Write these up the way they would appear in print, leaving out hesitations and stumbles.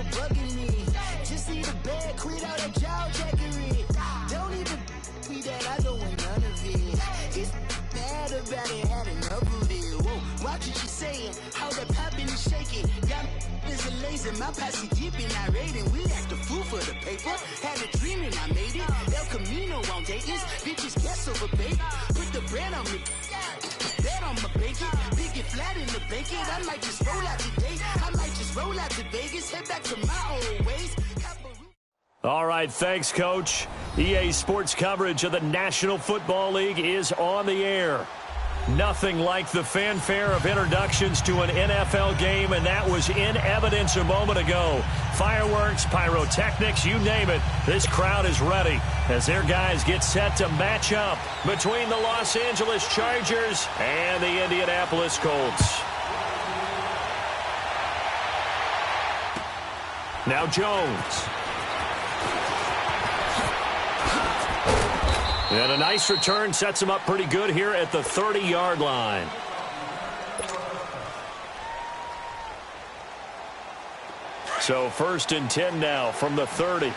bugging me. Just need a bag, quit out that jaw jackery. Don't even be that, I don't want none of it. It's mad about it, had enough of it. Whoa, watch what you saying, how that poppin' and shaking. Got is a lazy, my posse deep and I raiding. We act the fool for the paper, had a dream and I made it. El Camino on Dayton's, bitches guess over bait. Put the bread on me, bet on my bacon. Big it flat in the bacon, I might just roll out today. I might just roll out to Vegas, head back to my old ways. All right, thanks, Coach. EA Sports coverage of the National Football League is on the air. Nothing like the fanfare of introductions to an NFL game, and that was in evidence a moment ago. Fireworks, pyrotechnics, you name it. This crowd is ready as their guys get set to match up between the Los Angeles Chargers and the Indianapolis Colts. Now Jones. And a nice return sets him up pretty good here at the 30-yard line. So 1st and 10 now from the 30.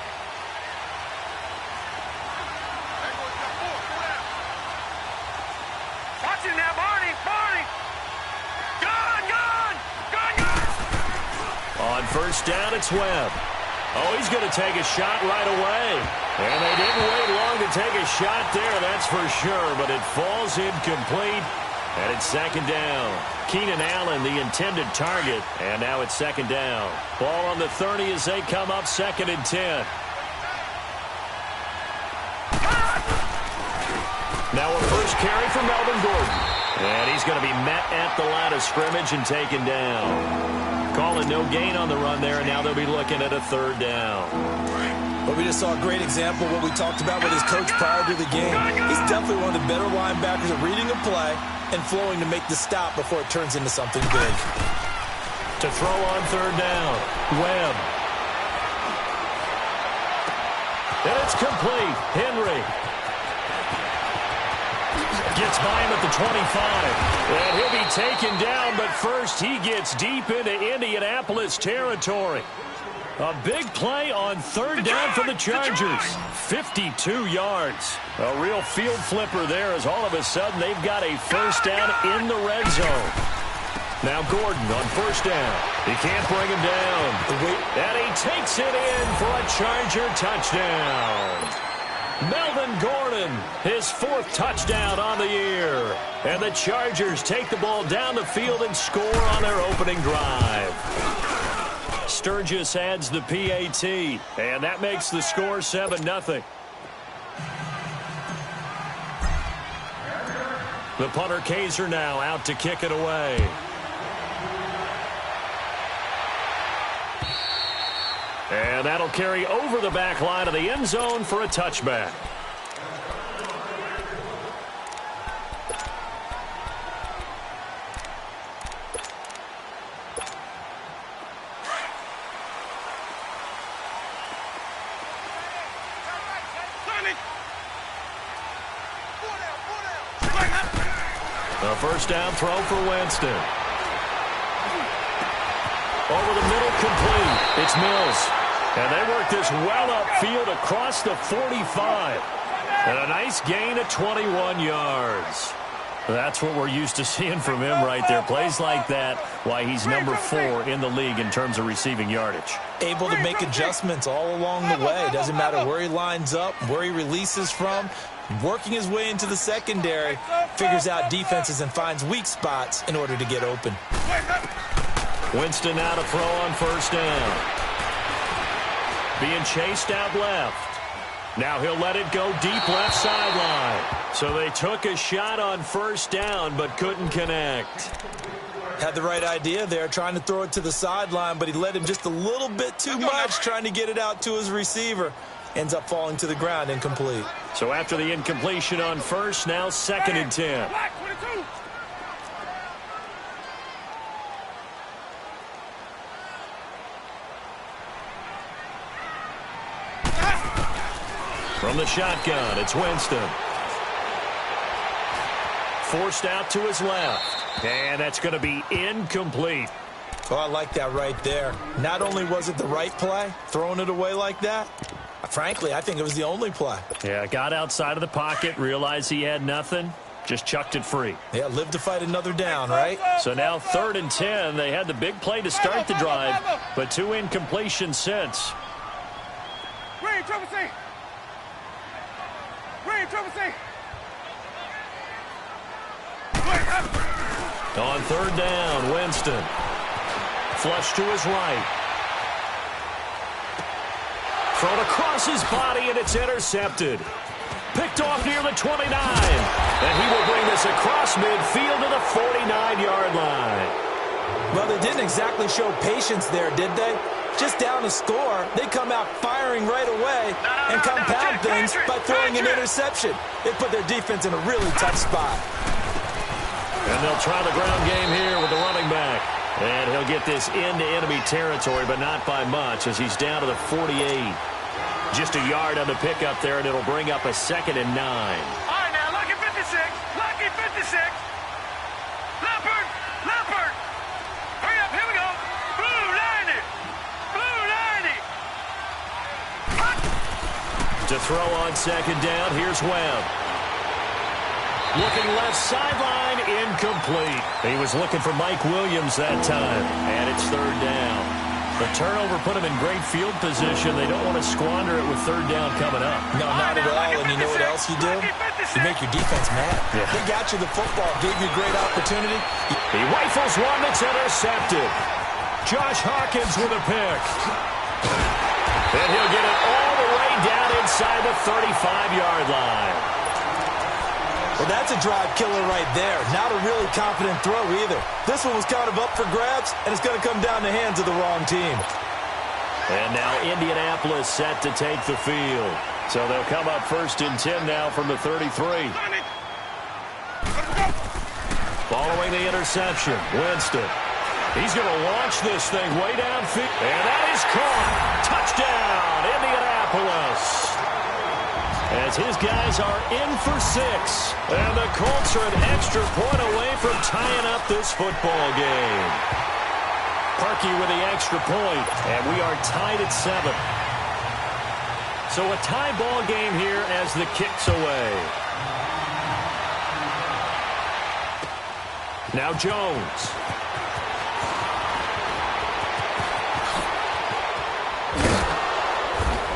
Watching now, Barney. Gone. On 1st down, it's Webb. Oh, he's going to take a shot right away. And they didn't wait long to take a shot there, that's for sure. But it falls incomplete, and it's 2nd down. Keenan Allen, the intended target, and now it's 2nd down. Ball on the 30 as they come up 2nd and 10. Now a first carry for Melvin Gordon. And he's going to be met at the line of scrimmage and taken down. Calling no gain on the run there, and now they'll be looking at a 3rd down. But we just saw a great example of what we talked about with his coach prior to the game. He's definitely one of the better linebackers at reading a play and flowing to make the stop before it turns into something big. To throw on 3rd down, Webb. And it's complete. Henry gets by him at the 25. And he'll be taken down, but first he gets deep into Indianapolis territory. A big play on 3rd down for the Chargers. 52 yards. A real field flipper there as all of a sudden they've got a 1st down in the red zone. Now Gordon on 1st down. He can't bring him down. And he takes it in for a Charger touchdown. Melvin Gordon, his 4th touchdown on the year. And the Chargers take the ball down the field and score on their opening drive. Sturgis adds the PAT, and that makes the score 7-0. The punter Kaiser now out to kick it away. And that'll carry over the back line of the end zone for a touchback. A 1st down throw for Winston. Over the middle, complete. It's Mills. And they work this well upfield across the 45. And a nice gain of 21 yards. That's what we're used to seeing from him right there. Plays like that, why he's number 4 in the league in terms of receiving yardage. Able to make adjustments all along the way. Doesn't matter where he lines up, where he releases from. Working his way into the secondary, figures out defenses and finds weak spots in order to get open. Winston now to throw on 1st down. Being chased out left. Now he'll let it go deep left sideline. So they took a shot on 1st down but couldn't connect. Had the right idea there, trying to throw it to the sideline, but he let him just a little bit too much, trying to get it out to his receiver. Ends up falling to the ground, incomplete. So after the incompletion on 1st, now 2nd and 10. From the shotgun, it's Winston. Forced out to his left. And that's going to be incomplete. Oh, I like that right there. Not only was it the right play, throwing it away like that, frankly, I think it was the only play. Yeah, got outside of the pocket, realized he had nothing, just chucked it free. Yeah, live to fight another down, right? So now 3rd and 10. They had the big play to start the drive, but 2 incompletions since. Green, triple C. Green, triple C. On 3rd down, Winston. Flush to his right. Thrown across his body, and it's intercepted. Picked off near the 29. And he will bring this across midfield to the 49-yard line. Well, they didn't exactly show patience there, did they? Just down to score, they come out firing right away and compound things by throwing an interception. They put their defense in a really tough spot. And they'll try the ground game here with the running back. And he'll get this into enemy territory, but not by much as he's down to the 48. Just a yard on the pickup there, and it'll bring up a 2nd and 9. All right, now, lucky 56. Lucky 56. Leopard. Leopard. Hurry up. Here we go. Blue 90. Blue 90. To throw on 2nd down, here's Webb. Looking left sideline, incomplete. He was looking for Mike Williams that time, and it's 3rd down. The turnover put him in great field position. They don't want to squander it with 3rd down coming up. No, not at all, and you know what else you do? You make your defense mad. Yeah. They got you the football, gave you a great opportunity. He rifles one that's intercepted. Josh Hawkins with a pick. And he'll get it all the way down inside the 35-yard line. Well, that's a drive killer right there. Not a really confident throw either. This one was kind of up for grabs, and it's going to come down the hands of the wrong team. And now Indianapolis set to take the field. So they'll come up 1st and 10 now from the 33. Following the interception, Winston. He's going to launch this thing way downfield. And that is caught. Touchdown, Indianapolis. As his guys are in for 6. And the Colts are an extra point away from tying up this football game. Parkey with the extra point, and we are tied at 7. So a tie ball game here as the kick's away. Now Jones.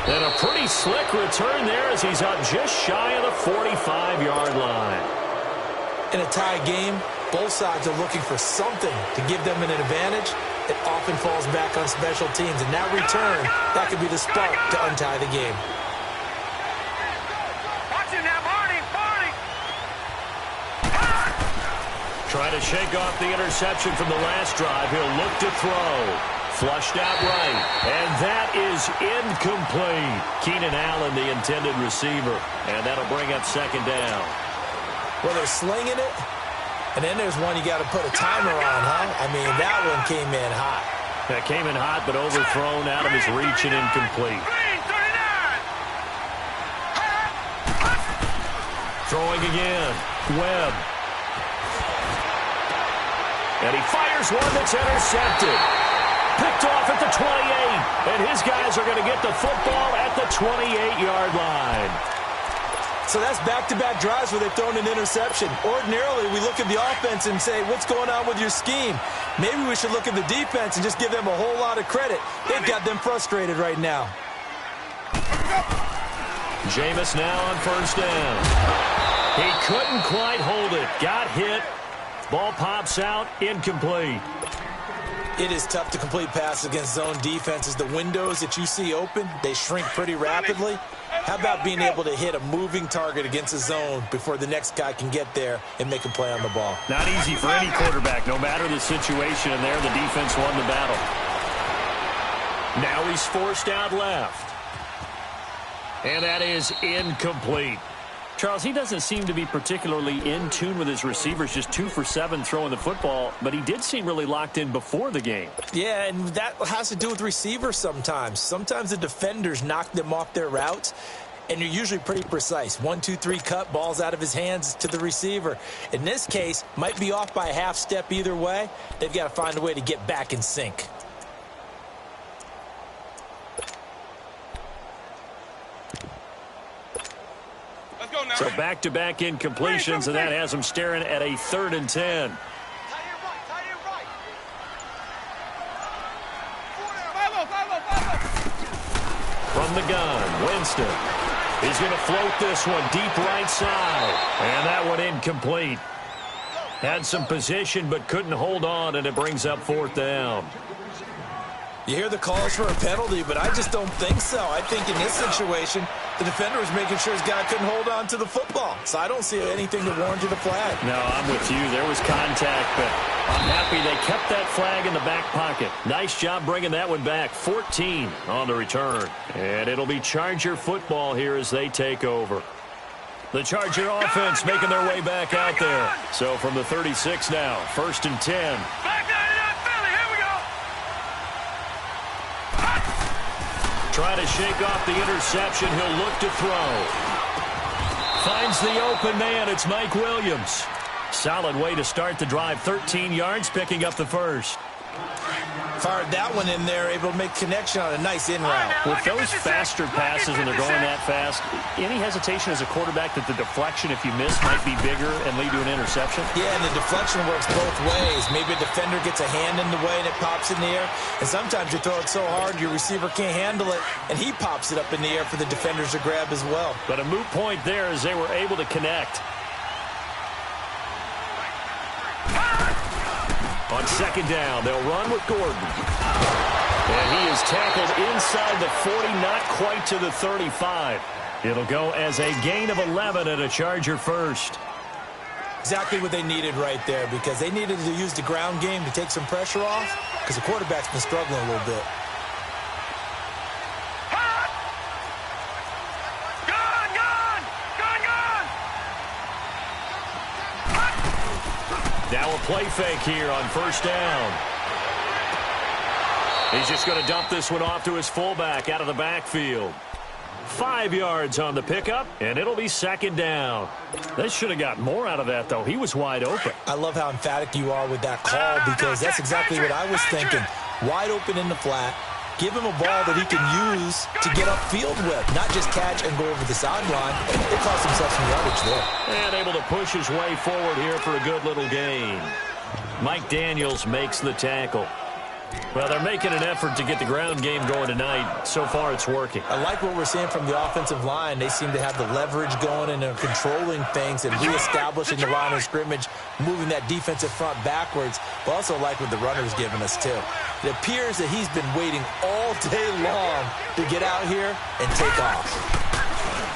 And a pretty slick return there as he's up just shy of the 45-yard line. In a tie game, both sides are looking for something to give them an advantage. It often falls back on special teams, and that return, that could be the spark to untie the game. Watch it now, Barney. Barney. Trying to shake off the interception from the last drive. He'll look to throw. Flushed out right, and that is incomplete. Keenan Allen, the intended receiver, and that'll bring up 2nd down. Well, they're slinging it, and then there's one you got to put a timer on, huh? I mean, that one came in hot. That came in hot, but overthrown out of his reach and incomplete. Throwing again, Webb. And he fires one that's intercepted. Picked off at the 28, and his guys are going to get the football at the 28-yard line. So that's back-to-back drives where they've thrown an interception. Ordinarily, we look at the offense and say, what's going on with your scheme? Maybe we should look at the defense and just give them a whole lot of credit. They've got them frustrated right now. Jameis now on 1st down. He couldn't quite hold it. Got hit. Ball pops out. Incomplete. It is tough to complete passes against zone defenses. The windows that you see open, they shrink pretty rapidly. How about being able to hit a moving target against a zone before the next guy can get there and make a play on the ball? Not easy for any quarterback, no matter the situation, and there the defense won the battle. Now he's forced out left. And that is incomplete. Charles, he doesn't seem to be particularly in tune with his receivers, just 2 for 7 throwing the football, but he did seem really locked in before the game. Yeah, and that has to do with receivers sometimes. Sometimes the defenders knock them off their routes, and you're usually pretty precise. 1, 2, 3 cut, balls out of his hands to the receiver. In this case, might be off by a half step either way. They've got to find a way to get back in sync. So back-to-back incompletions, and that has him staring at a 3rd and 10. From the gun, Winston. He's going to float this one deep right side. And that one incomplete. Had some position but couldn't hold on, and it brings up 4th down. You hear the calls for a penalty, but I just don't think so. I think in this situation, the defender was making sure his guy couldn't hold on to the football. So I don't see anything to warrant a flag. No, I'm with you. There was contact, but I'm happy they kept that flag in the back pocket. Nice job bringing that one back. 14 on the return. And it'll be Charger football here as they take over. The Charger offense making their way back out there. So from the 36 now, 1st and 10. Trying to shake off the interception. He'll look to throw. Finds the open man. It's Mike Williams. Solid way to start the drive. 13 yards, picking up the first. Fired that one in there, able to make connection on a nice in route. With those faster passes when they're going that fast, any hesitation as a quarterback that the deflection, if you miss, might be bigger and lead to an interception? Yeah, and the deflection works both ways. Maybe a defender gets a hand in the way and it pops in the air. And sometimes you throw it so hard your receiver can't handle it, and he pops it up in the air for the defenders to grab as well. But a moot point there as they were able to connect. On 2nd down, they'll run with Gordon. And he is tackled inside the 40, not quite to the 35. It'll go as a gain of 11 and a Charger first. Exactly what they needed right there, because they needed to use the ground game to take some pressure off, because the quarterback's been struggling a little bit. Now a play fake here on 1st down. He's just going to dump this one off to his fullback out of the backfield. 5 yards on the pickup, and it'll be 2nd down. They should have got more out of that, though. He was wide open. I love how emphatic you are with that call, because that's exactly what I was thinking. Wide open in the flat. Give him a ball that he can use to get upfield with, not just catch and go over the sideline. It cost himself some yardage there. And able to push his way forward here for a good little gain. Mike Daniels makes the tackle. Well, they're making an effort to get the ground game going tonight. So far, it's working. I like what we're seeing from the offensive line. They seem to have the leverage going, and they're controlling things and reestablishing the line of scrimmage, moving that defensive front backwards. But also like what the runner's giving us, too. It appears that he's been waiting all day long to get out here and take off.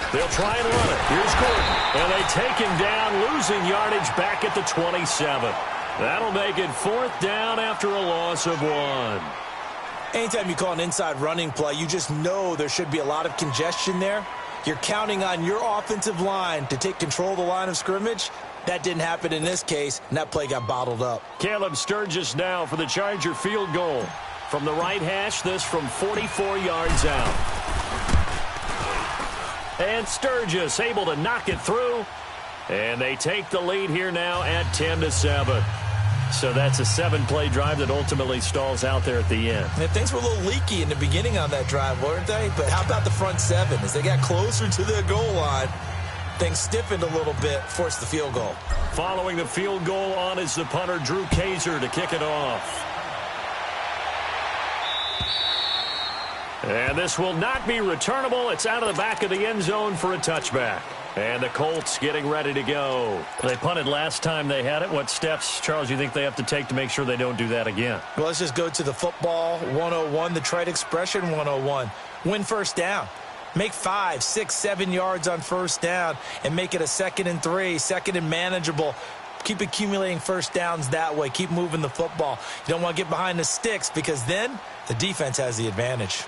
They'll try and run it. Here's Gordon. And they take him down, losing yardage back at the 27. That'll make it 4th down after a loss of 1. Anytime you call an inside running play, you just know there should be a lot of congestion there. You're counting on your offensive line to take control of the line of scrimmage. That didn't happen in this case, and that play got bottled up. Caleb Sturgis now for the Charger field goal. From the right hash, this from 44 yards out. And Sturgis able to knock it through. And they take the lead here now at 10-7. So that's a 7-play drive that ultimately stalls out there at the end. And things were a little leaky in the beginning on that drive, weren't they? But how about the front 7? As they got closer to the goal line, things stiffened a little bit, forced the field goal. Following the field goal on is the punter, Drew Kaiser, to kick it off. And this will not be returnable. It's out of the back of the end zone for a touchback. And the Colts getting ready to go. They punted last time they had it. What steps, Charles, you think they have to take to make sure they don't do that again? Well, let's just go to the football 101, the trite expression 101. Win 1st down. Make 5, 6, 7 yards on 1st down and make it a 2nd and 3, 2nd and manageable. Keep accumulating 1st downs that way. Keep moving the football. You don't want to get behind the sticks, because then the defense has the advantage.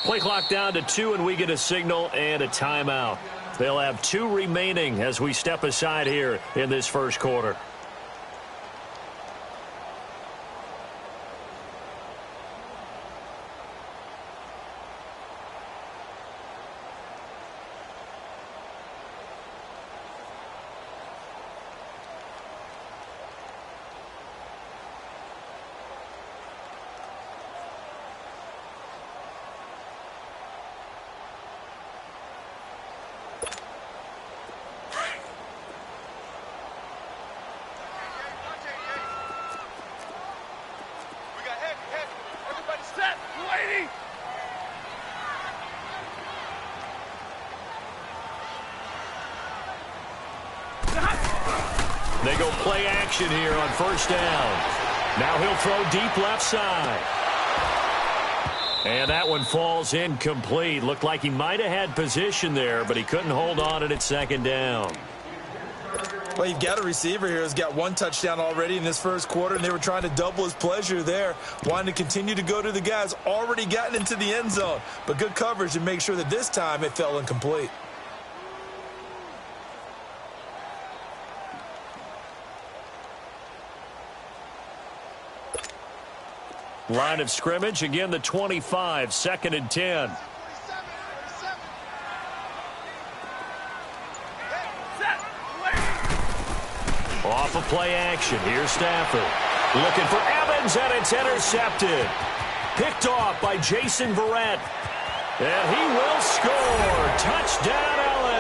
Play clock down to 2, and we get a signal and a timeout. They'll have 2 remaining as we step aside here in this first quarter. They go play action here on first down. Now he'll throw deep left side. And that one falls incomplete. Looked like he might have had position there, but he couldn't hold on at second down. Well, you've got a receiver here who's got 1 touchdown already in this first quarter, and they were trying to double his pleasure there, wanting to continue to go to the guys already gotten into the end zone. But good coverage to make sure that this time it fell incomplete. Line of scrimmage, again the 25, 2nd and 10. Off of play action, here's Stafford. Looking for Evans, and it's intercepted. Picked off by Jason Verrett. And he will score. Touchdown, LA.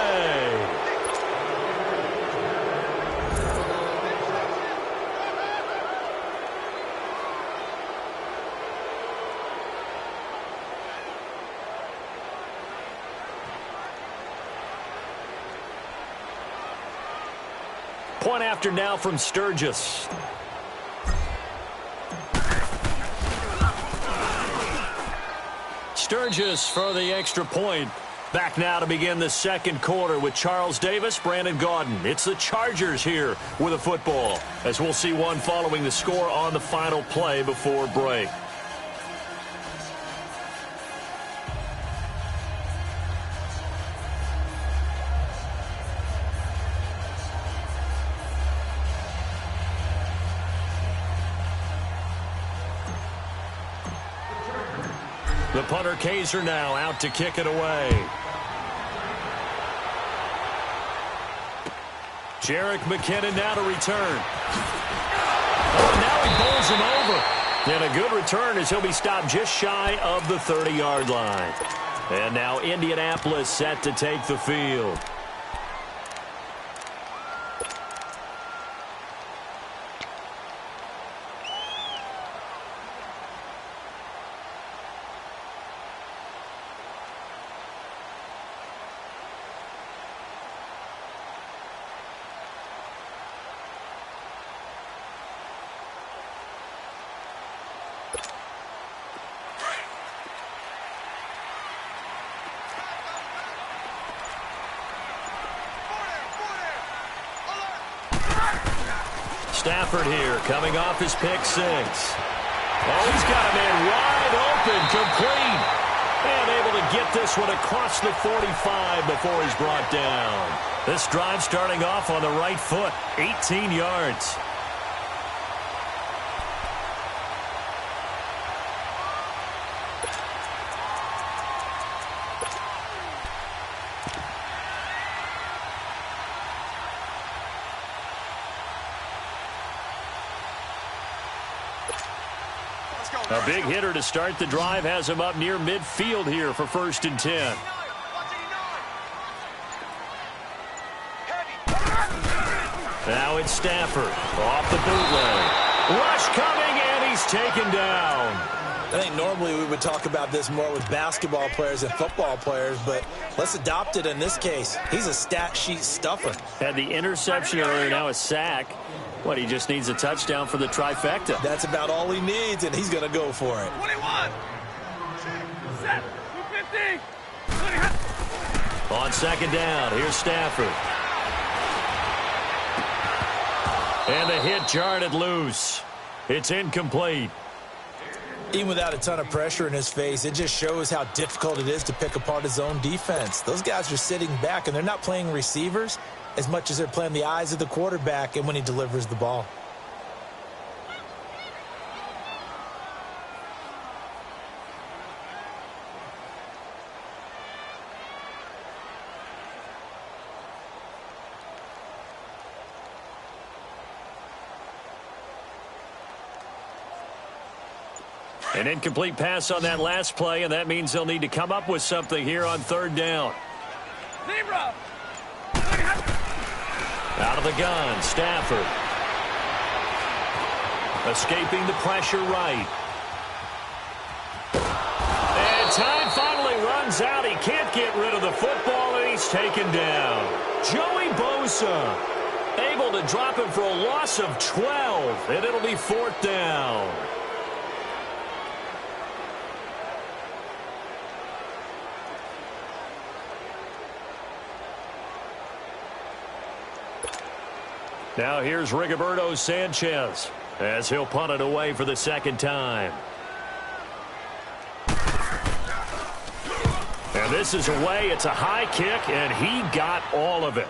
Point after now from Sturgis. Sturgis for the extra point. Back now to begin the second quarter with Charles Davis, Brandon Gaudin. It's the Chargers here with a football, as we'll see one following the score on the final play before break. The punter Kaiser now out to kick it away. Jerick McKinnon now to return. Oh, now he bowls him over. And a good return as he'll be stopped just shy of the 30-yard line. And now Indianapolis set to take the field. Stafford here, coming off his pick 6. Oh, he's got a man wide open, complete. And able to get this one across the 45 before he's brought down. This drive starting off on the right foot, 18 yards. A big hitter to start the drive has him up near midfield here for 1st and 10. Now it's Stafford off the bootleg. Rush coming, and he's taken down. I think normally we would talk about this more with basketball players and football players, but let's adopt it in this case. He's a stat sheet stuffer. Had the interception earlier, now a sack. What, he just needs a touchdown for the trifecta. That's about all he needs, and he's going to go for it. 21. Set. 250. On 2nd down, here's Stafford. And the hit jarred it loose. It's incomplete. Even without a ton of pressure in his face, it just shows how difficult it is to pick apart his own defense. Those guys are sitting back, and they're not playing receivers as much as they're playing the eyes of the quarterback and when he delivers the ball. An incomplete pass on that last play, and that means they'll need to come up with something here on third down. Out of the gun, Stafford. Escaping the pressure right. And time finally runs out. He can't get rid of the football, and he's taken down. Joey Bosa able to drop him for a loss of 12, and it'll be fourth down. Now here's Rigoberto Sanchez as he'll punt it away for the second time. And this is away. It's a high kick, and he got all of it.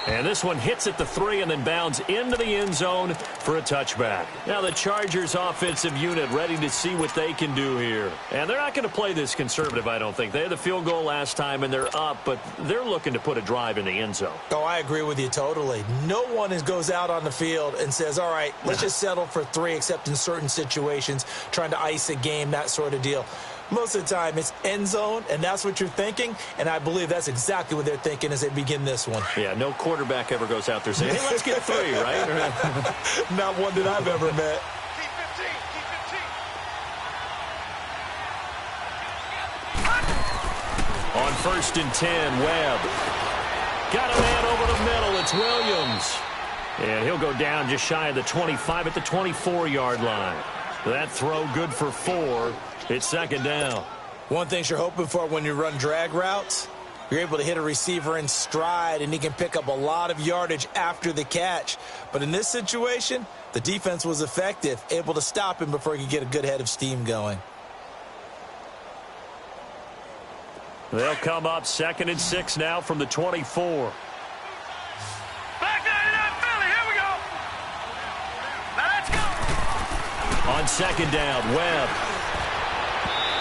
And this one hits at the 3 and then bounds into the end zone for a touchback. Now the Chargers offensive unit ready to see what they can do here. And they're not going to play this conservative, I don't think. They had the field goal last time and they're up, but they're looking to put a drive in the end zone. Oh, I agree with you totally. No one goes out on the field and says, all right, let's just settle for 3, except in certain situations, trying to ice a game, that sort of deal. Most of the time, it's end zone, and that's what you're thinking, and I believe that's exactly what they're thinking as they begin this one. Yeah, no quarterback ever goes out there saying, hey, let's get 3, right? Not one that I've ever met. Keep 15, keep 15. On 1st and 10, Webb. Got a man over the middle. It's Williams. And he'll go down just shy of the 25 at the 24-yard line. That throw good for 4. It's second down. One thing you're hoping for when you run drag routes, you're able to hit a receiver in stride, and he can pick up a lot of yardage after the catch. But in this situation, the defense was effective, able to stop him before he could get a good head of steam going. They'll come up 2nd and 6 now from the 24. Back down in Philly. Here we go. Now let's go. On 2nd down, Webb.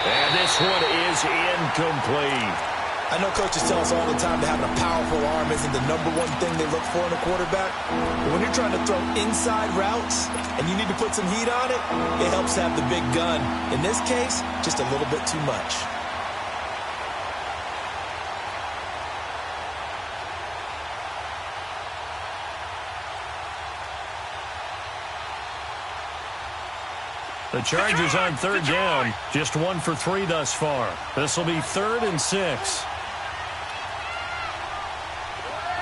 And this one is incomplete. I know coaches tell us all the time that having a powerful arm isn't the #1 thing they look for in a quarterback. But when you're trying to throw inside routes and you need to put some heat on it, it helps to have the big gun. In this case, just a little bit too much. The Chargers on 3rd down, just 1 for 3 thus far. This will be 3rd and 6.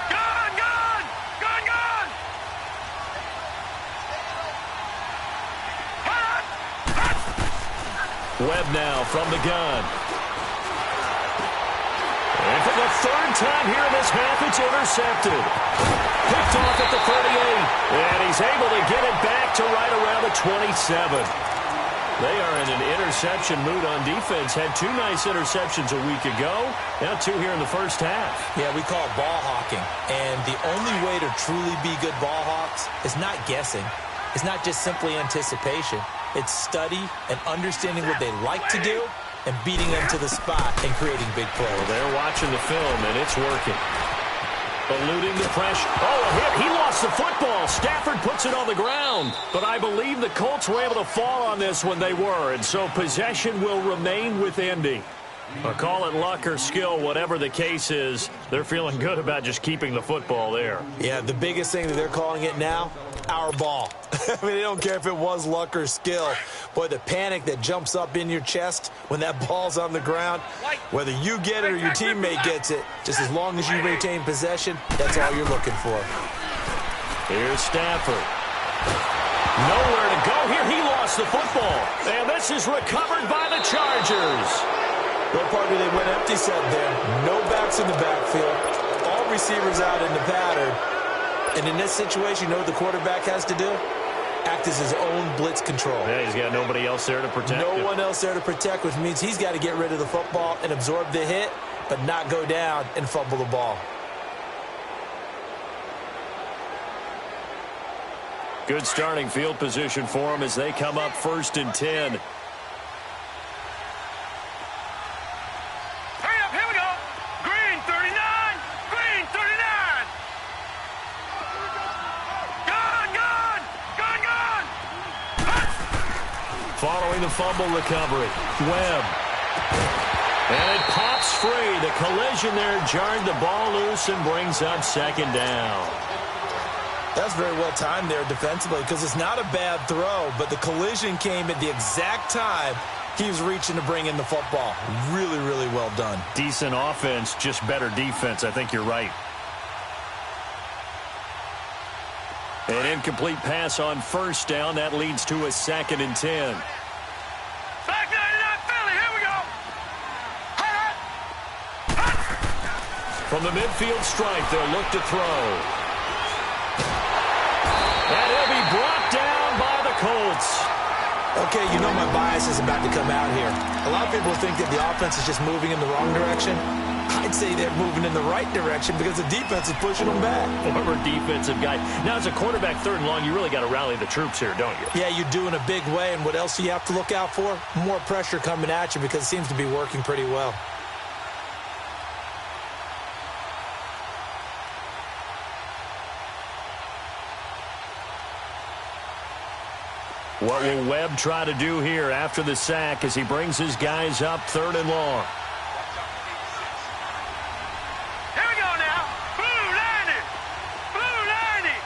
Gone, gone, gone, gone. Webb now from the gun. And for the 3rd time here in this half, it's intercepted. Picked off at the 38. And he's able to get it back to right around the 27. They are in an interception mood on defense. Had 2 nice interceptions a week ago. Now 2 here in the first half. Yeah, we call it ball hawking. And the only way to truly be good ball hawks is not guessing. It's not just simply anticipation. It's study and understanding what they like to do and beating them to the spot and creating big plays. Well, they're watching the film, and it's working. Eluding the pressure. Oh, a hit. He lost the football. Stafford puts it on the ground. But I believe the Colts were able to fall on this when they were, and so possession will remain with Indy. Call it luck or skill, whatever the case is, they're feeling good about just keeping the football there. Yeah, the biggest thing that they're calling it now, our ball. I mean, they don't care if it was luck or skill. Boy, the panic that jumps up in your chest when that ball's on the ground, whether you get it or your teammate gets it, just as long as you retain possession, that's all you're looking for. Here's Stafford. Nowhere to go here. He lost the football. And this is recovered by the Chargers. What part did they went empty set there? No backs in the backfield. All receivers out in the pattern. And in this situation, you know what the quarterback has to do? act as his own blitz control. Yeah, he's got nobody else there to protect him. No one else there to protect, which means he's got to get rid of the football and absorb the hit, but not go down and fumble the ball. Good starting field position for them as they come up 1st and 10. Hurry up, here we go. Green 39, green 39. Gone. Following the fumble recovery, Webb. And it pops free. The collision there jarred the ball loose and brings up 2nd down. That's very well timed there defensively because it's not a bad throw, but the collision came at the exact time he was reaching to bring in the football. Really, really well done. Decent offense, just better defense. I think you're right. An incomplete pass on 1st down. That leads to a 2nd and 10. Back 99 Philly, here we go. From the midfield stripe, they'll look to throw. And he'll be brought down by the Colts. Okay, you know my bias is about to come out here. A lot of people think that the offense is just moving in the wrong direction. I'd say they're moving in the right direction because the defense is pushing them back. Former defensive guy. Now, as a quarterback 3rd and long, you really got to rally the troops here, don't you? Yeah, you do in a big way. And what else do you have to look out for? More pressure coming at you because it seems to be working pretty well. What will Webb try to do here after the sack as he brings his guys up 3rd and long? Here we go now. Blue 90. Blue 90.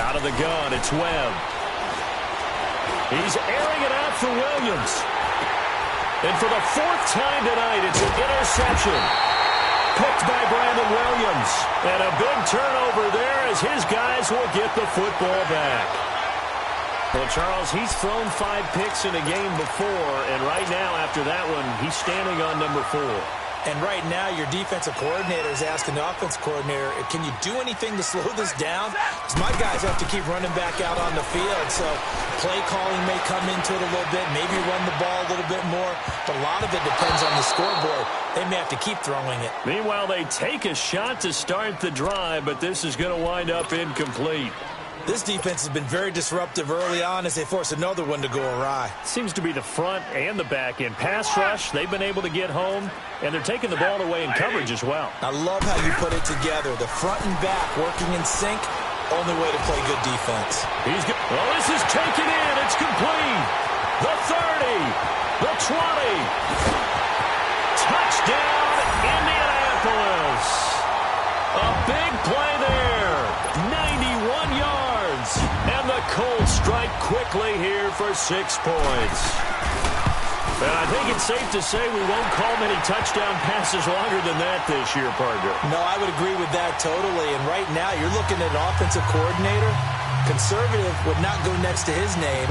Out of the gun, it's Webb. He's airing it out for Williams. And for the 4th time tonight, it's an interception. Picked by Brandon Williams. And a big turnover there as his guys will get the football back. Well, Charles, he's thrown 5 picks in a game before, and right now, after that one, he's standing on number 4. And right now, your defensive coordinator is asking the offensive coordinator, can you do anything to slow this down? Because my guys have to keep running back out on the field, so play calling may come into it a little bit, maybe run the ball a little bit more, but a lot of it depends on the scoreboard. They may have to keep throwing it. Meanwhile, they take a shot to start the drive, but this is going to wind up incomplete. This defense has been very disruptive early on as they force another one to go awry. Seems to be the front and the back end. Pass rush, they've been able to get home, and they're taking the ball away in coverage as well. I love how you put it together. The front and back working in sync, only way to play good defense. He's good. Well, this is taken in. It's complete. The 30, the 20. Touchdown, Indianapolis. A big play there. 91 yards. And the Colts strike quickly here for 6 points. And I think it's safe to say we won't call many touchdown passes longer than that this year, partner. No, I would agree with that totally. And right now, you're looking at an offensive coordinator. Conservative would not go next to his name.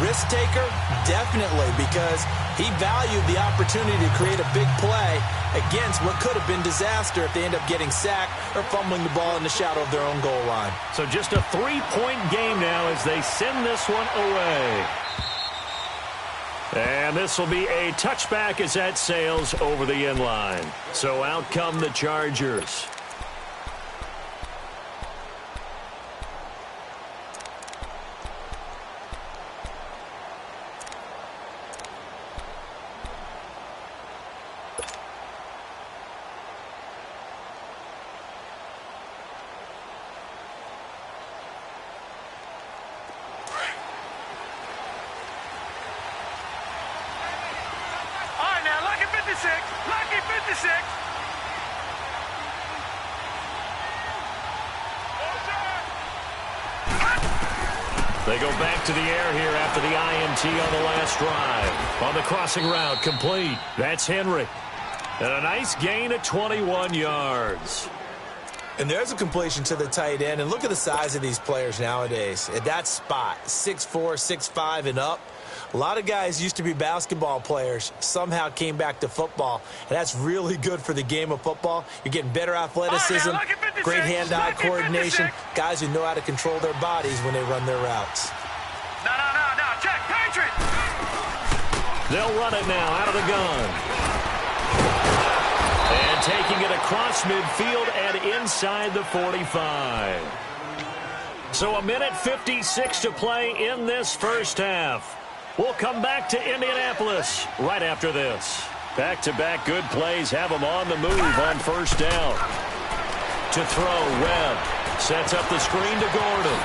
Risk taker, definitely, because he valued the opportunity to create a big play against what could have been disaster if they end up getting sacked or fumbling the ball in the shadow of their own goal line. So just a 3-point game now as they send this one away. And this will be a touchback as that sails over the end line. So out come the Chargers. Lucky 56. They go back to the air here after the INT on the last drive. On the crossing route, complete. That's Henry. And a nice gain at 21 yards. And there's a completion to the tight end. And look at the size of these players nowadays. At that spot, 6'4", 6'5", and up. A lot of guys used to be basketball players, somehow came back to football, and that's really good for the game of football. You're getting better athleticism, great hand-eye coordination, guys who know how to control their bodies when they run their routes. No, check, Patriot! They'll run it now out of the gun. And taking it across midfield and inside the 45. So 1:56 to play in this first half. We'll come back to Indianapolis right after this. Back-to-back good plays have them on the move on first down. To throw, Webb sets up the screen to Gordon.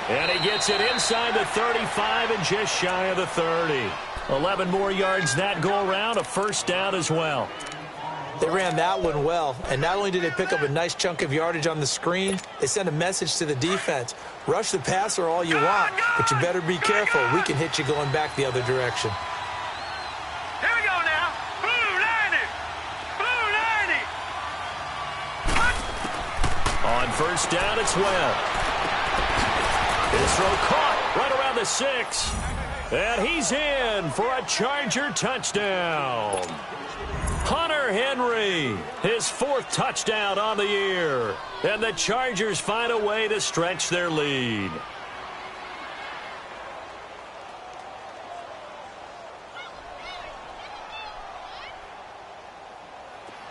And he gets it inside the 35 and just shy of the 30. 11 more yards that go around, a first down as well. They ran that one well, and not only did they pick up a nice chunk of yardage on the screen, they sent a message to the defense. Rush the passer all you want, but you better be careful. We can hit you going back the other direction. Here we go now. Blue 90. Blue 90. On first down, it's Webb. His throw caught right around the 6. And he's in for a Charger touchdown. Hunter Henry, his 4th touchdown on the year. And the Chargers find a way to stretch their lead.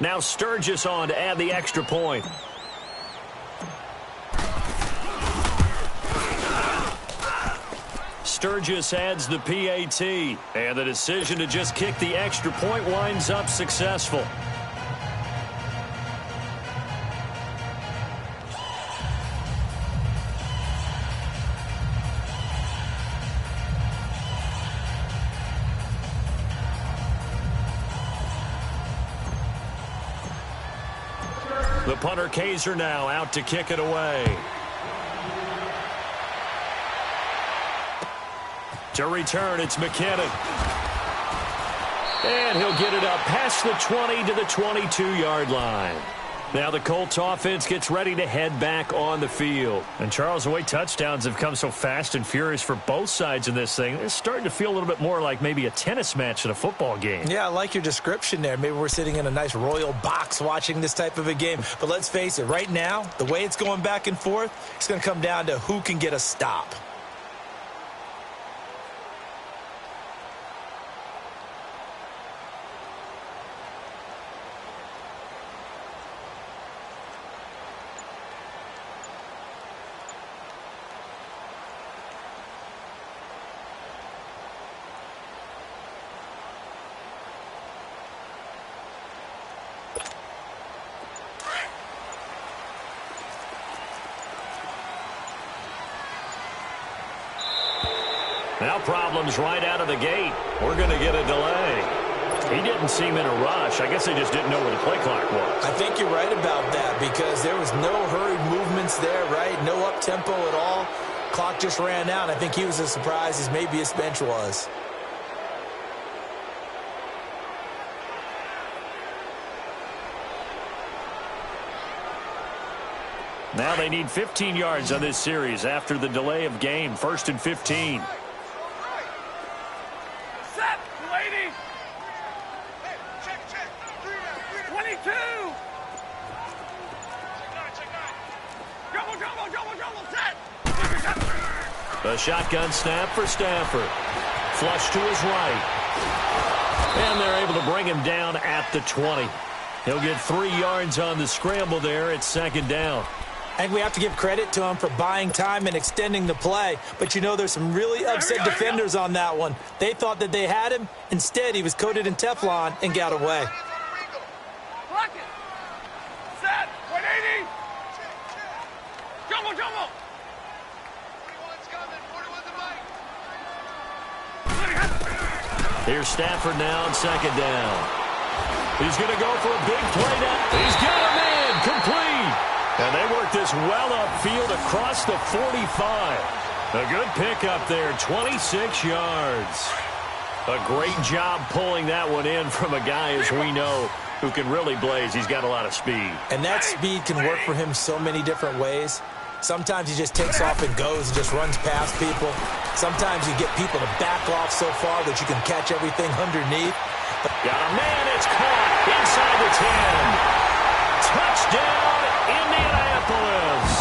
Now Sturgis on to add the extra point. Sturgis adds the PAT, and the decision to just kick the extra point winds up successful. The punter Kaiser now out to kick it away. To return, it's McKinnon. And he'll get it up past the 20 to the 22-yard line. Now the Colts offense gets ready to head back on the field. And Charles, the way touchdowns have come so fast and furious for both sides in this thing, it's starting to feel a little bit more like maybe a tennis match in a football game. Yeah, I like your description there. Maybe we're sitting in a nice royal box watching this type of a game. But let's face it, right now, the way it's going back and forth, it's going to come down to who can get a stop. Now problems right out of the gate. We're going to get a delay. He didn't seem in a rush. I guess they just didn't know where the play clock was. I think you're right about that because there was no hurried movements there, right? No up-tempo at all. Clock just ran out. I think he was as surprised as maybe his bench was. Now they need 15 yards on this series after the delay of game. 1st and 15. Set, lady. 22. Double, set. A shotgun snap for Stafford. Flush to his right. And they're able to bring him down at the 20. He'll get 3 yards on the scramble there at 2nd down. I think we have to give credit to him for buying time and extending the play. But, you know, there's some really upset defenders on that one. They thought that they had him. Instead, he was coated in Teflon and got away. Block it. Set. 180. Jumbo. 41's coming. 41's the mic. Here's Stafford now on 2nd down. He's going to go for a big play now. He's got him in. Complete. And they work this well upfield across the 45. A good pickup there, 26 yards. A great job pulling that one in from a guy, as we know, who can really blaze. He's got a lot of speed. And that speed can work for him so many different ways. Sometimes he just takes off and goes and just runs past people. Sometimes you get people to back off so far that you can catch everything underneath. Got a man, it's caught inside the 10. Touchdown, Indianapolis.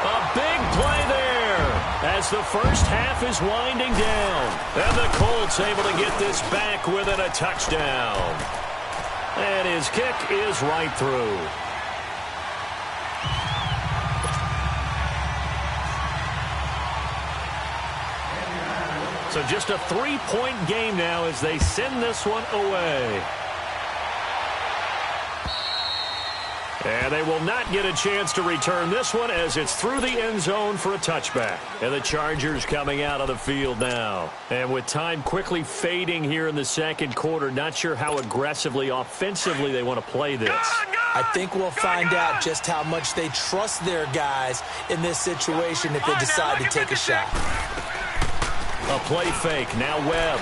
A big play there as the first half is winding down. And the Colts able to get this back within a touchdown. And his kick is right through. So just a 3-point game now as they send this one away. And they will not get a chance to return this one as it's through the end zone for a touchback. And the Chargers coming out of the field now. And with time quickly fading here in the second quarter, not sure how aggressively, offensively they want to play this. I think we'll find out just how much they trust their guys in this situation if they decide to take a shot. A play fake, now Webb.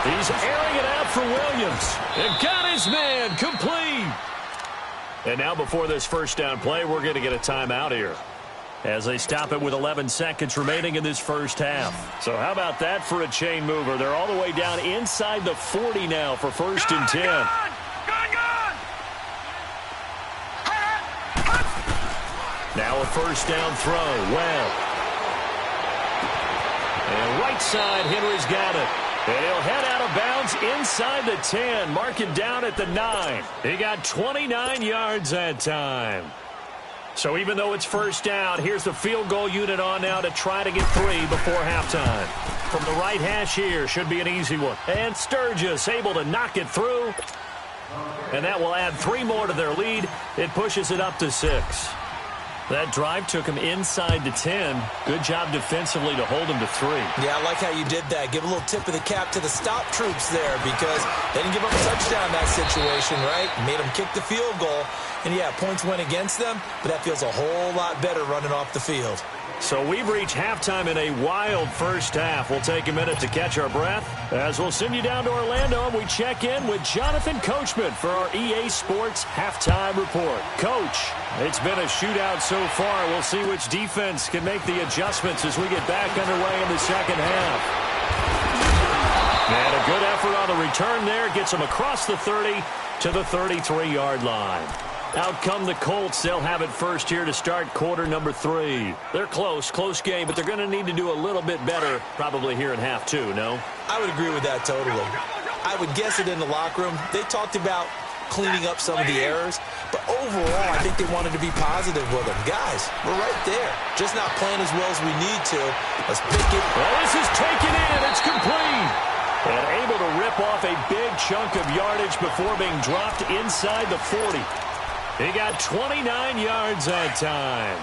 He's airing it out for Williams. And got his man, complete. And now before this first down play, we're going to get a timeout here as they stop it with 11 seconds remaining in this first half. So how about that for a chain mover? They're all the way down inside the 40 now for first and 10. Now a first down throw. Webb. And right side, Henry's got it. And he'll head out of bounds inside the 10. Mark it down at the 9. He got 29 yards that time. So even though it's first down, here's the field goal unit on now to try to get 3 before halftime. From the right hash here, should be an easy one. And Sturgis able to knock it through. And that will add 3 more to their lead. It pushes it up to 6. That drive took him inside the 10. Good job defensively to hold him to 3. Yeah, I like how you did that. Give a little tip of the cap to the stop troops there because they didn't give up a touchdown in that situation, right? Made them kick the field goal. And, yeah, points went against them, but that feels a whole lot better running off the field. So we've reached halftime in a wild first half. We'll take a minute to catch our breath as we'll send you down to Orlando and we check in with Jonathan Coachman for our EA Sports Halftime Report. Coach, it's been a shootout so far. We'll see which defense can make the adjustments as we get back underway in the second half. And a good effort on the return there. Gets them across the 30 to the 33-yard line. Out come the Colts. They'll have it first here to start quarter number 3. They're close game, but they're going to need to do a little bit better probably here in half 2, no? I would agree with that totally. I would guess it in the locker room. They talked about cleaning up some of the errors, but overall, I think they wanted to be positive with them. Guys, we're right there. Just not playing as well as we need to. Let's pick it. Well, this is taken in. It's complete. And able to rip off a big chunk of yardage before being dropped inside the 40. He got 29 yards that time.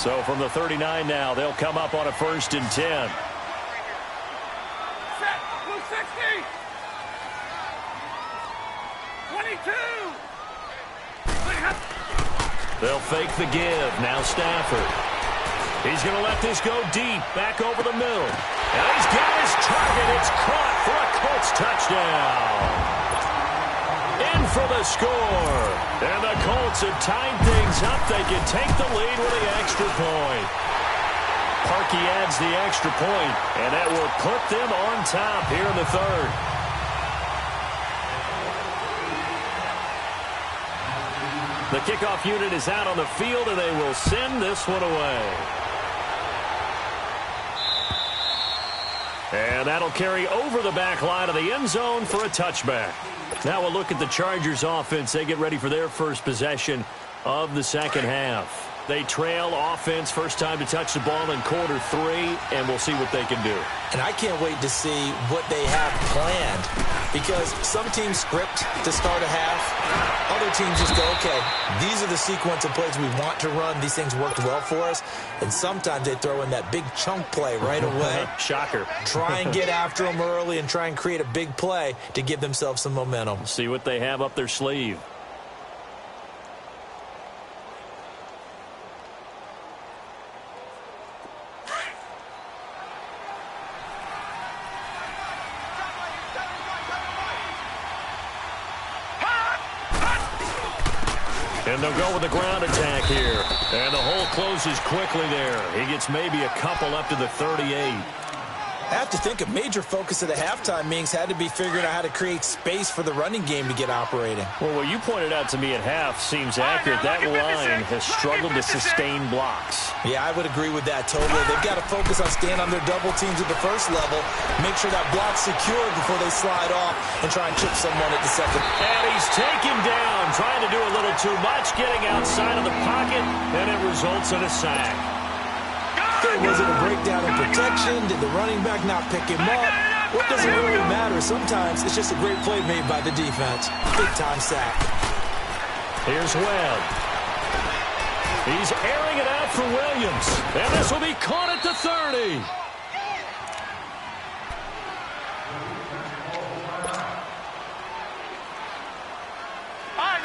So from the 39 now, they'll come up on a first and 10. Set, blue 60. 22. They'll fake the give. Now Stafford. He's going to let this go deep. Back over the middle. And he's got his target. It's caught for a Colts touchdown. In for the score. And the Colts have tied things up. They can take the lead with the extra point. Parkey adds the extra point, and that will put them on top here in the third. The kickoff unit is out on the field, and they will send this one away. And that'll carry over the back line of the end zone for a touchback. Now we'll look at the Chargers offense. They get ready for their first possession of the second half. They trail offense, first time to touch the ball in quarter 3, and we'll see what they can do. And I can't wait to see what they have planned because some teams script to start a half. Other teams just go, okay, these are the sequence of plays we want to run. These things worked well for us. And sometimes they throw in that big chunk play right away. Shocker. Try and get after them early and try and create a big play to give themselves some momentum. See what they have up their sleeve. And they'll go with the ground attack here. And the hole closes quickly there. He gets maybe a couple up to the 38. I have to think a major focus of the halftime meetings had to be figuring out how to create space for the running game to get operating. Well, what you pointed out to me at half seems accurate. That line has struggled to sustain blocks. Yeah, I would agree with that totally. They've got to focus on staying on their double teams at the first level, make sure that block's secured before they slide off and try and chip someone at the second. And he's taken down, trying to do a little too much, getting outside of the pocket, and it results in a sack. Was it a breakdown in protection? Did the running back not pick him up? What doesn't really matter? Sometimes it's just a great play made by the defense. Big-time sack. Here's Webb. He's airing it out for Williams. And this will be caught at the 30.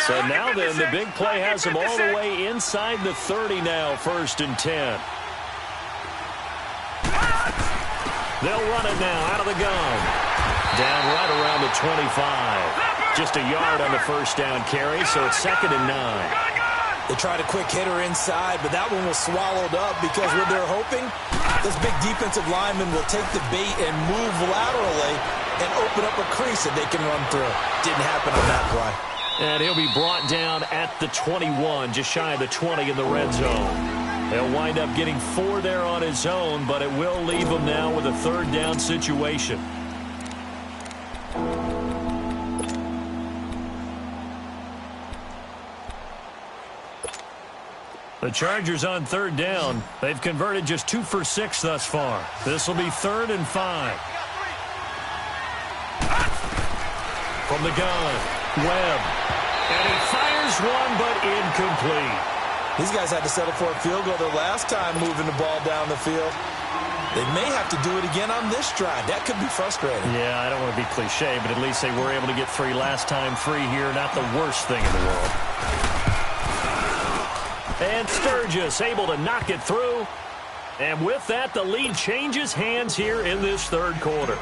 So now then, the big play has him all the way inside the 30 now, 1st and 10. They'll run it now out of the gun. Down right around the 25. Just a yard on the first down carry, so it's 2nd and 9. They tried a quick hitter inside, but that one was swallowed up because what they're hoping, this big defensive lineman will take the bait and move laterally and open up a crease that they can run through. Didn't happen on that play. And he'll be brought down at the 21, just shy of the 20 in the red zone. He'll wind up getting 4 there on his own, but it will leave him now with a 3rd down situation. The Chargers on 3rd down. They've converted just 2 for 6 thus far. This will be 3rd and 5. From the gun, Webb. And he fires one, but incomplete. These guys had to settle for a field goal their last time moving the ball down the field. They may have to do it again on this drive. That could be frustrating. Yeah, I don't want to be cliche, but at least they were able to get 3 last time free here. Not the worst thing in the world. And Sturgis able to knock it through. And with that, the lead changes hands here in this 3rd quarter.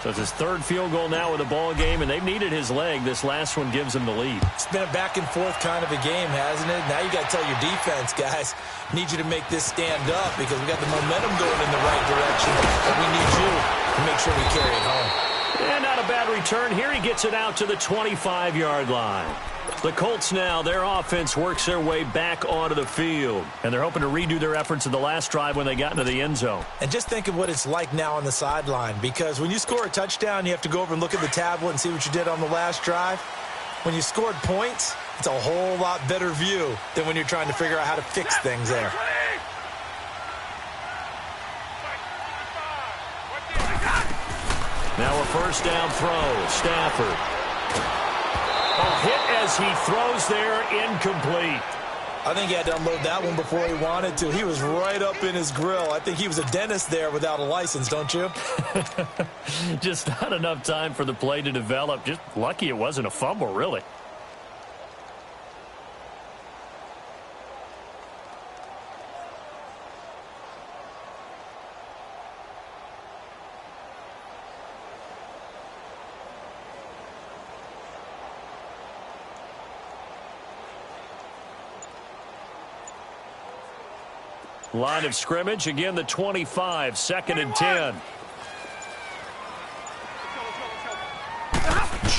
So it's his 3rd field goal now with the ball game, and they've needed his leg. This last one gives him the lead. It's been a back-and-forth kind of a game, hasn't it? Now you got to tell your defense, guys, need you to make this stand up because we got the momentum going in the right direction, but we need you to make sure we carry it home. And not a bad return here. He gets it out to the 25-yard line. The Colts now, their offense works their way back onto the field. And they're hoping to redo their efforts in the last drive when they got into the end zone. And just think of what it's like now on the sideline. Because when you score a touchdown, you have to go over and look at the tablet and see what you did on the last drive. When you scored points, it's a whole lot better view than when you're trying to figure out how to fix things there. Now a 1st down throw. Stafford. A hit as he throws there, incomplete. I think he had to unload that one before he wanted to. He was right up in his grill. I think he was a dentist there without a license, don't you? Just not enough time for the play to develop. Just lucky it wasn't a fumble, really. Line of scrimmage, again the 25, 2nd and 10.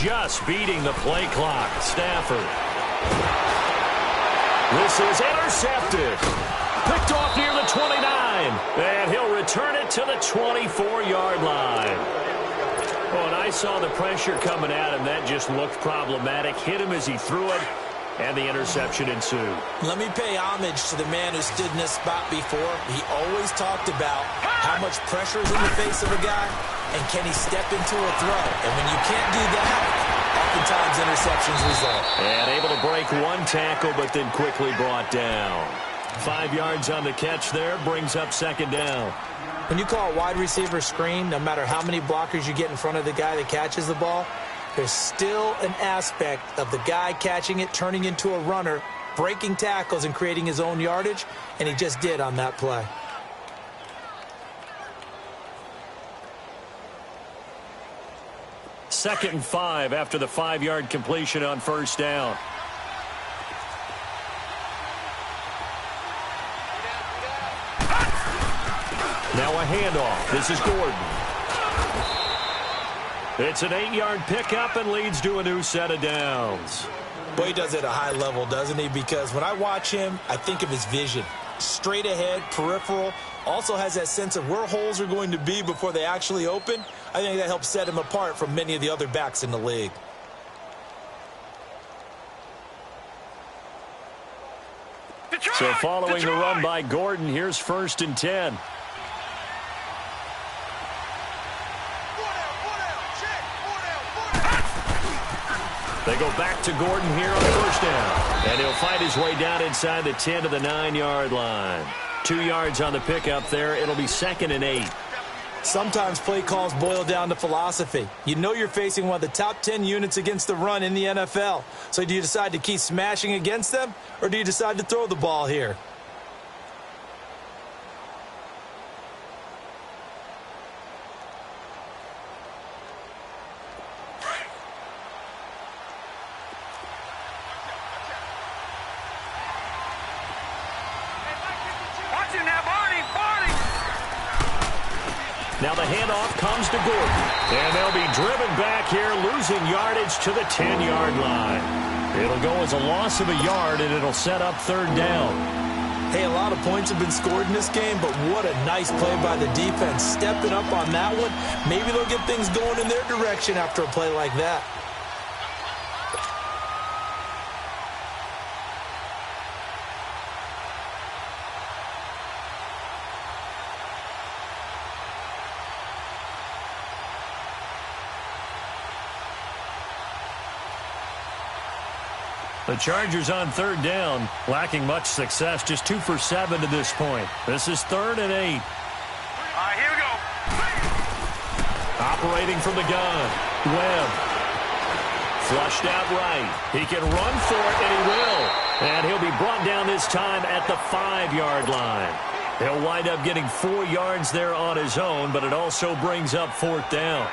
Just beating the play clock. Stafford. This is intercepted. Picked off near the 29. And he'll return it to the 24-yard line. Oh, and I saw the pressure coming at him. That just looked problematic. Hit him as he threw it. And the interception ensued. Let me pay homage to the man who stood in this spot before. He always talked about how much pressure is in the face of a guy, and can he step into a throw. And when you can't do that, oftentimes interceptions result. And able to break one tackle, but then quickly brought down. 5 yards on the catch there, brings up 2nd down. When you call a wide receiver screen, no matter how many blockers you get in front of the guy that catches the ball, there's still an aspect of the guy catching it, turning into a runner, breaking tackles and creating his own yardage, and he just did on that play. Second and 5 after the 5-yard completion on 1st down. handoff. This is Gordon. It's an 8-yard pickup and leads to a new set of downs. Boy, he does it at a high level, doesn't he? Because when I watch him, I think of his vision. Straight ahead, peripheral, also has that sense of where holes are going to be before they actually open. I think that helps set him apart from many of the other backs in the league. So following the run by Gordon, here's 1st and 10. They go back to Gordon here on 1st down. And he'll fight his way down inside the 10 to the 9-yard line. 2 yards on the pickup there. It'll be 2nd and 8. Sometimes play calls boil down to philosophy. You know you're facing one of the top 10 units against the run in the NFL. So do you decide to keep smashing against them, or do you decide to throw the ball here? Now the handoff comes to Gordon. And they'll be driven back here, losing yardage to the 10-yard line. It'll go as a loss of a yard, and it'll set up 3rd down. Hey, a lot of points have been scored in this game, but what a nice play by the defense. Stepping up on that one. Maybe they'll get things going in their direction after a play like that. The Chargers on 3rd down, lacking much success, just 2 for 7 to this point. This is 3rd and 8. All right, here we go. Operating from the gun, Webb. Flushed out right. He can run for it, and he will. And he'll be brought down this time at the 5-yard line. He'll wind up getting 4 yards there on his own, but it also brings up 4th down.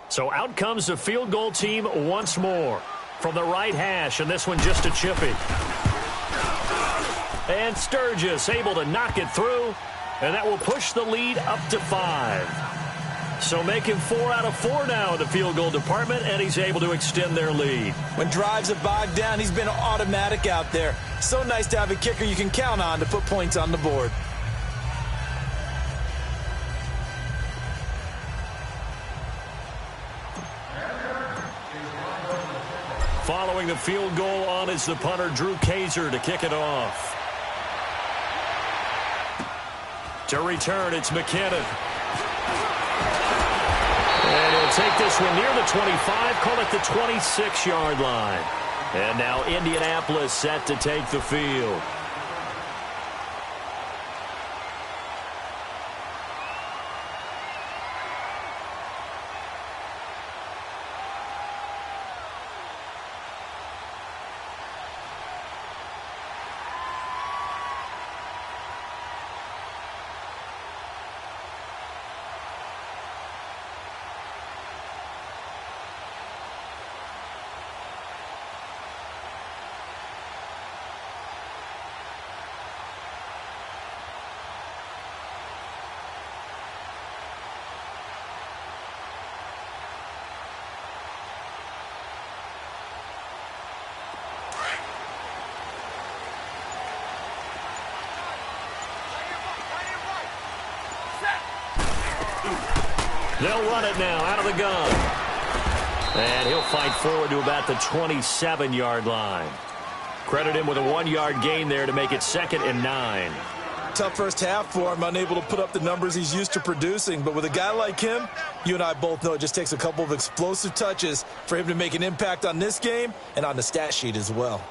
So out comes the field goal team once more. From the right hash, and this one just a chippy. And Sturgis able to knock it through, and that will push the lead up to 5. So making 4 out of 4 now in the field goal department, and he's able to extend their lead. When drives have bogged down, he's been automatic out there. So nice to have a kicker you can count on to put points on the board. Following the field goal on is the punter, Drew Kaiser, to kick it off. To return, it's McKinnon. And he'll take this one near the 25, call it the 26-yard line. And now Indianapolis set to take the field. They'll run it now out of the gun. And he'll fight forward to about the 27-yard line. Credit him with a 1-yard gain there to make it 2nd and 9. Tough first half for him, unable to put up the numbers he's used to producing. But with a guy like him, you and I both know it just takes a couple of explosive touches for him to make an impact on this game and on the stat sheet as well.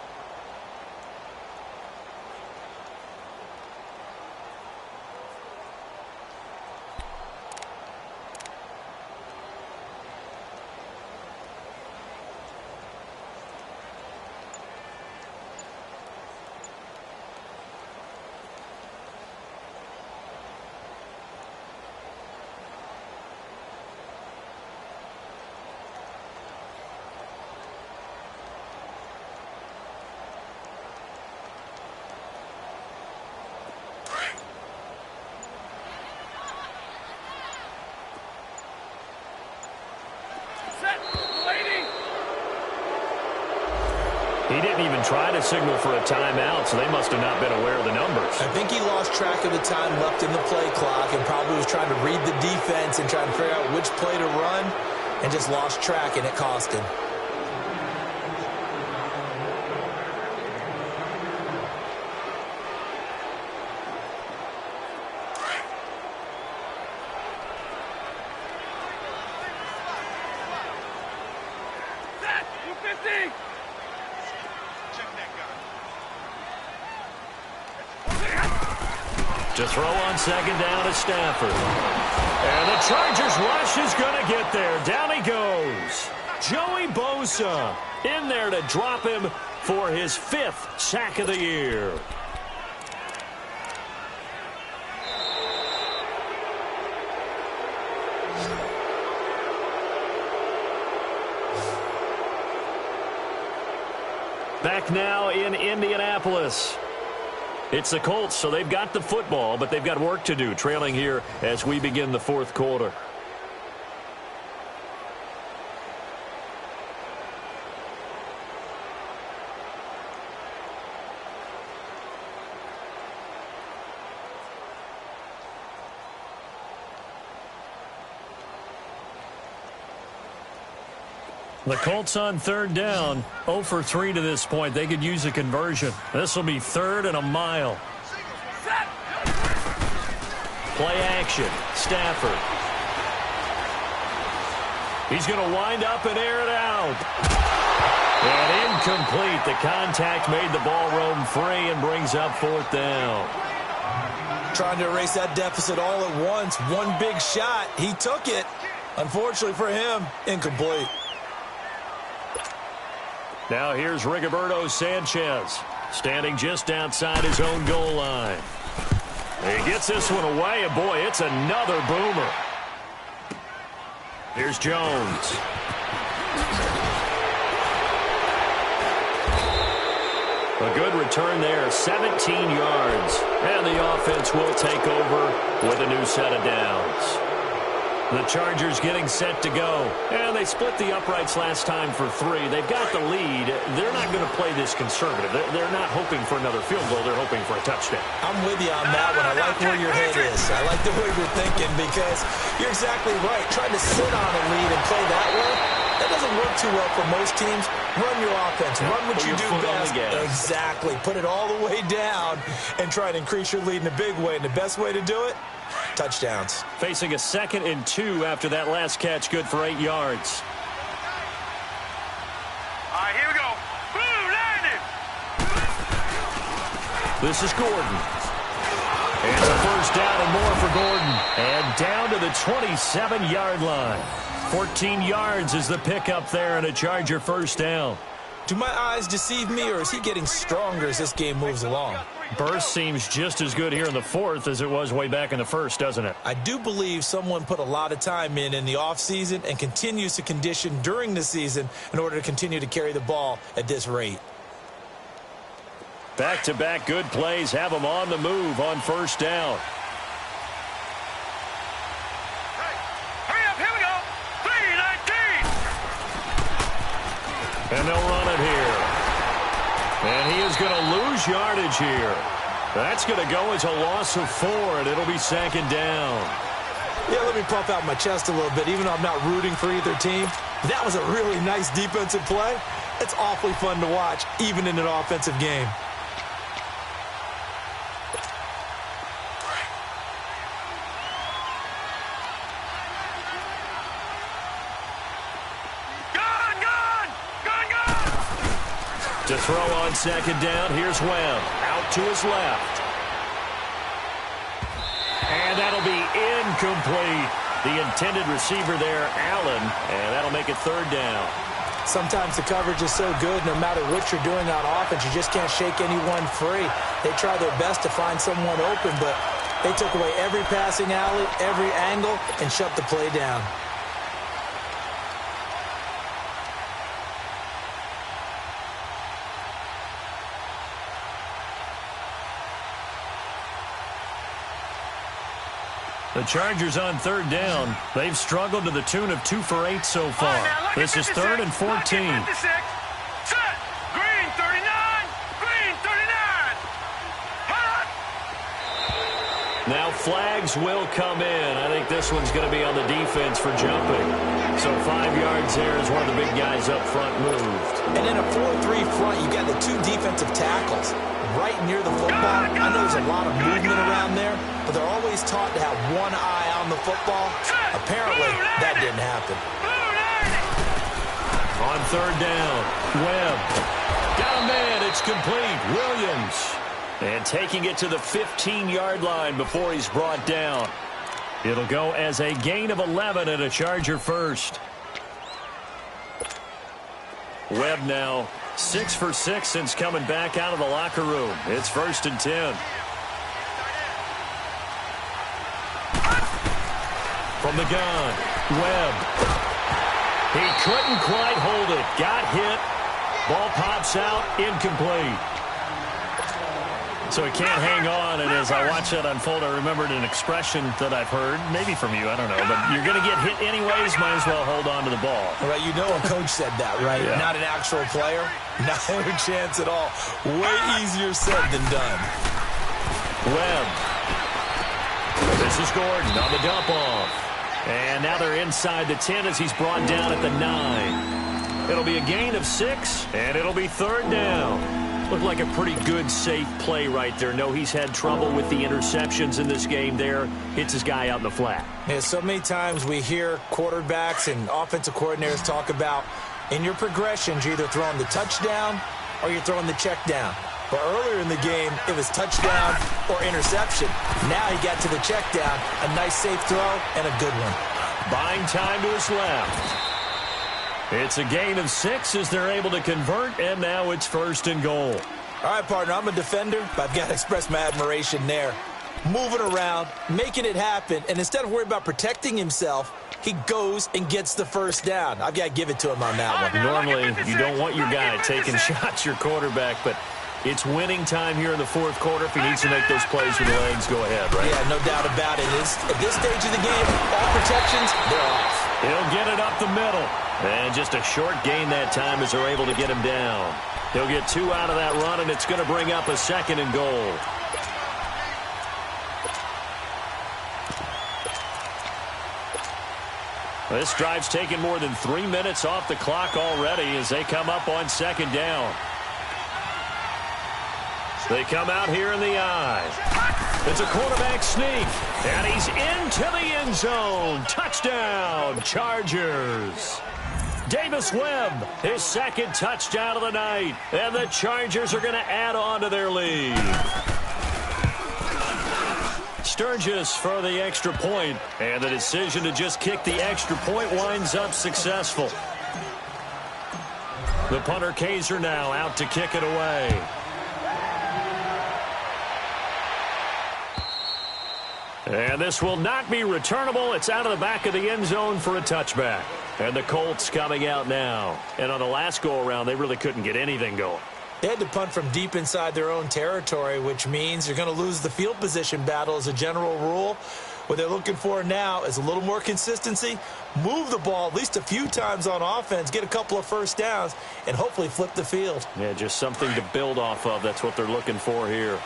He didn't even try to signal for a timeout, so they must have not been aware of the numbers. I think he lost track of the time left in the play clock and probably was trying to read the defense and trying to figure out which play to run and just lost track, and it cost him. To throw on second down is Stafford. And the Chargers rush is going to get there. Down he goes. Joey Bosa in there to drop him for his 5th sack of the year. Back now in Indianapolis. It's the Colts, so they've got the football, but they've got work to do, trailing here as we begin the 4th quarter. The Colts on 3rd down, 0 for 3 to this point. They could use a conversion. This will be 3rd and a mile. Play action, Stafford. He's going to wind up and air it out. And incomplete. The contact made the ball roam free and brings up 4th down. Trying to erase that deficit all at once. One big shot. He took it. Unfortunately for him, incomplete. Now here's Rigoberto Sanchez, standing just outside his own goal line. He gets this one away, and boy, it's another boomer. Here's Jones. A good return there, 17 yards. And the offense will take over with a new set of downs. The Chargers getting set to go. And they split the uprights last time for 3. They've got the lead. They're not going to play this conservative. They're not hoping for another field goal. They're hoping for a touchdown. I'm with you on that one. I like where your head is. I like the way you're thinking because you're exactly right. Trying to sit on a lead and play that way, that doesn't work too well for most teams. Run your offense. Run what you do best. Exactly. Put it all the way down and try to increase your lead in a big way. And the best way to do it, touchdowns. Facing a 2nd and 2 after that last catch, good for 8 yards. All right, here we go. Blue, landed. This is Gordon. And a 1st down and more for Gordon. And down to the 27-yard line. 14 yards is the pickup there and a Charger 1st down. Do my eyes deceive me, or is he getting stronger as this game moves along? Burst seems just as good here in the 4th as it was way back in the 1st, doesn't it? I do believe someone put a lot of time in the offseason and continues to condition during the season in order to continue to carry the ball at this rate. Back-to-back good plays have them on the move on 1st down. And they'll run it here. And he is going to lose yardage here. That's going to go as a loss of 4, and it'll be 2nd down. Yeah, let me puff out my chest a little bit. Even though I'm not rooting for either team, that was a really nice defensive play. It's awfully fun to watch, even in an offensive game. To throw on 2nd down, here's Webb. Out to his left. And that'll be incomplete. The intended receiver there, Allen, and that'll make it 3rd down. Sometimes the coverage is so good, no matter what you're doing on offense, you just can't shake anyone free. They try their best to find someone open, but they took away every passing alley, every angle, and shut the play down. The Chargers on 3rd down. They've struggled to the tune of 2 for 8 so far. This is 3rd and 14. Set. Green 3. Now flags will come in. I think this one's going to be on the defense for jumping. So 5 yards there as one of the big guys up front moved. And in a 4-3 front, you got the 2 defensive tackles right near the football. I know there's a lot of movement around there, but they're always taught to have one eye on the football. Apparently, that didn't happen. On third down, Webb. Got a man. It's complete. Williams. And taking it to the 15-yard line before he's brought down. It'll go as a gain of 11 and a Charger first. Webb now 6 for 6 since coming back out of the locker room. It's 1st and 10. From the gun, Webb. He couldn't quite hold it. Got hit. Ball pops out. Incomplete. So he can't hang on, and as I watch that unfold, I remembered an expression that I've heard, maybe from you, I don't know, but you're going to get hit anyways, might as well hold on to the ball. Right, you know a coach said that, right? Yeah. Not an actual player. Not a chance at all. Way easier said than done. Webb. This is Gordon on the dump off. And now they're inside the 10 as he's brought down at the 9. It'll be a gain of 6, and it'll be 3rd down. Looked like a pretty good, safe play right there. No, he's had trouble with the interceptions in this game there. Hits his guy out in the flat. Yeah, so many times we hear quarterbacks and offensive coordinators talk about in your progressions, you're either throwing the touchdown or you're throwing the check down. But earlier in the game, it was touchdown or interception. Now he got to the check down, a nice safe throw, and a good one. Buying time to his left. It's a gain of 6 as they're able to convert, and now it's 1st and goal. All right, partner, I'm a defender, but I've got to express my admiration there. Moving around, making it happen, and instead of worrying about protecting himself, he goes and gets the 1st down. I've got to give it to him on that one. Normally, you don't want your guy taking shots, your quarterback, but it's winning time here in the 4th quarter. If he needs to make those plays with the legs, go ahead, right? Yeah, no doubt about it. At this stage of the game, all protections, they're off. He'll get it up the middle. And just a short gain that time as they're able to get him down. He'll get 2 out of that run, and it's going to bring up a 2nd and goal. This drive's taken more than 3 minutes off the clock already as they come up on 2nd down. They come out here in the eye. It's a quarterback sneak, and he's into the end zone. Touchdown, Chargers. Davis Webb, his 2nd touchdown of the night, and the Chargers are going to add on to their lead. Sturgis for the extra point, and the decision to just kick the extra point winds up successful. The punter Kaiser now out to kick it away. And this will not be returnable. It's out of the back of the end zone for a touchback. And the Colts coming out now. And on the last go-around, they really couldn't get anything going. They had to punt from deep inside their own territory, which means you're going to lose the field position battle as a general rule. What they're looking for now is a little more consistency, move the ball at least a few times on offense, get a couple of 1st downs, and hopefully flip the field. Yeah, just something to build off of. That's what they're looking for here.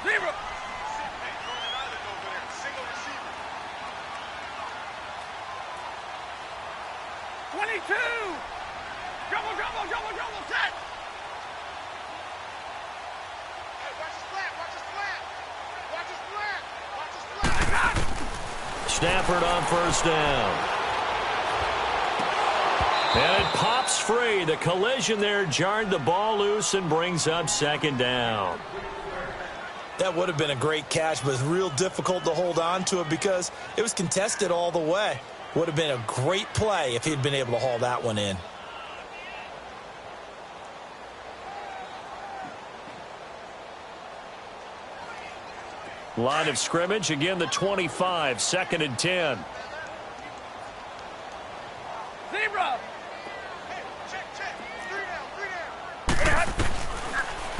Zero. 22. Double, set. Hey, watch his flat. Stafford on 1st down. And it pops free. The collision there jarred the ball loose and brings up 2nd down. That would have been a great catch, but it's real difficult to hold on to it because it was contested all the way. Would have been a great play if he'd been able to haul that one in. Line of scrimmage, again the 25, 2nd and 10. Zebra. Check. 3 down.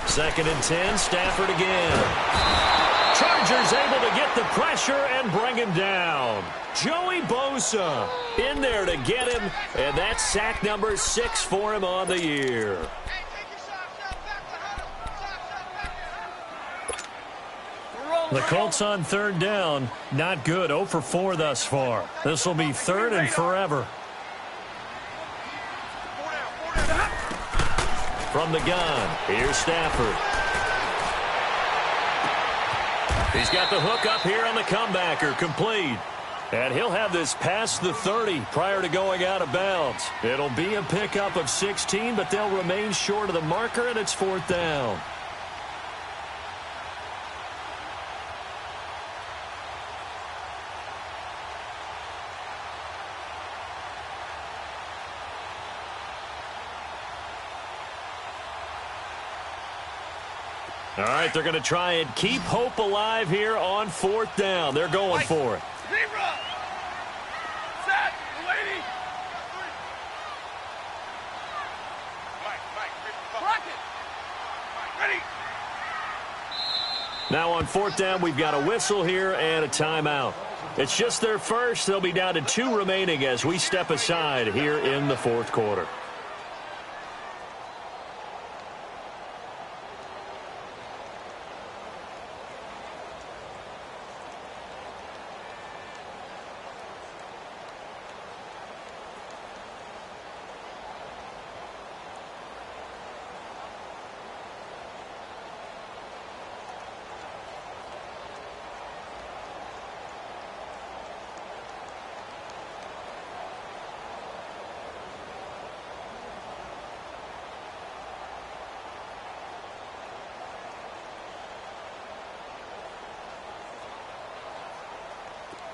2nd and 10, Stafford again. Chargers able to get the pressure and bring him down. Joey Bosa in there to get him, and that's sack number 6 for him on the year. The Colts on third down. Not good. 0 for 4 thus far. This will be 3rd and forever. From the gun, here's Stafford. He's got the hook up here on the comebacker, complete. And he'll have this past the 30 prior to going out of bounds. It'll be a pickup of 16, but they'll remain short of the marker, and it's 4th down. All right, they're going to try and keep hope alive here on 4th down. They're going for it. Zebra! Set! Lady! Block it! Ready! Now on 4th down, we've got a whistle here and a timeout. It's just their first. They'll be down to 2 remaining as we step aside here in the 4th quarter.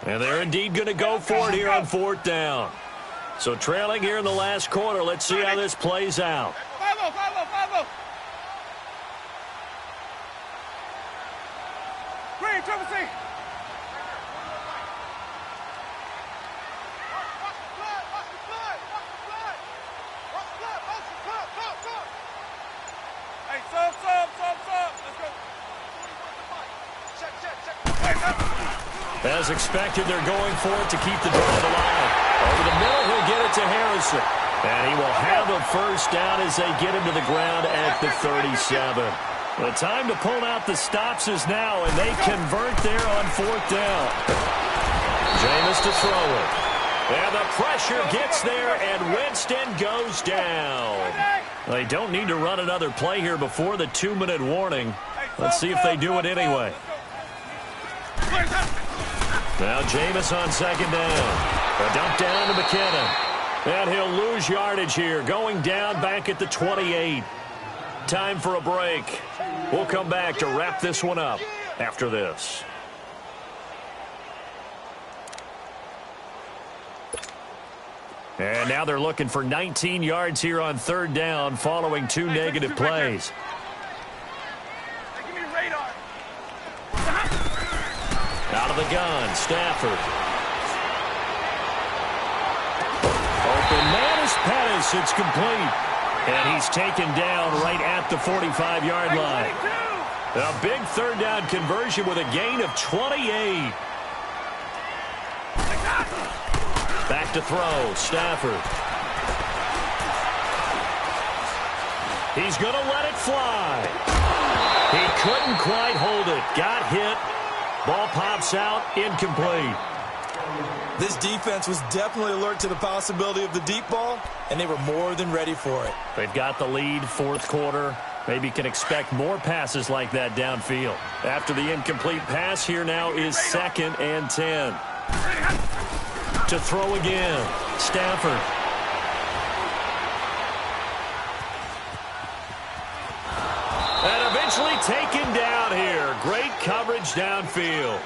And they're indeed going to go for it here on 4th down. So trailing here in the last quarter. Let's see how this plays out. 5-0, 5-0, 5-0. Green, triple C. Hey, sub. Let's go. Check. As expected, they're going for it to keep the drive alive. Over the middle, he'll get it to Harrison. And he will have a first down as they get him to the ground at the 37. The time to pull out the stops is now, and they convert there on 4th down. Jameis to throw it. And the pressure gets there, and Winston goes down. They don't need to run another play here before the 2-minute warning. Let's see if they do it anyway. Now Jameis on 2nd down. A dump down to McKinnon. And he'll lose yardage here, going down back at the 28. Time for a break. We'll come back to wrap this one up after this. And now they're looking for 19 yards here on 3rd down following 2 negative plays. Out of the gun, Stafford. Open man is Pettis. It's complete. And he's taken down right at the 45-yard line. A big 3rd down conversion with a gain of 28. Back to throw, Stafford. He's going to let it fly. He couldn't quite hold it. Got hit. Ball pops out, incomplete. This defense was definitely alert to the possibility of the deep ball, and they were more than ready for it. They've got the lead, 4th quarter. Maybe can expect more passes like that downfield. After the incomplete pass, here now is 2nd and 10. To throw again, Stafford. And eventually taken down here. Great coverage downfield.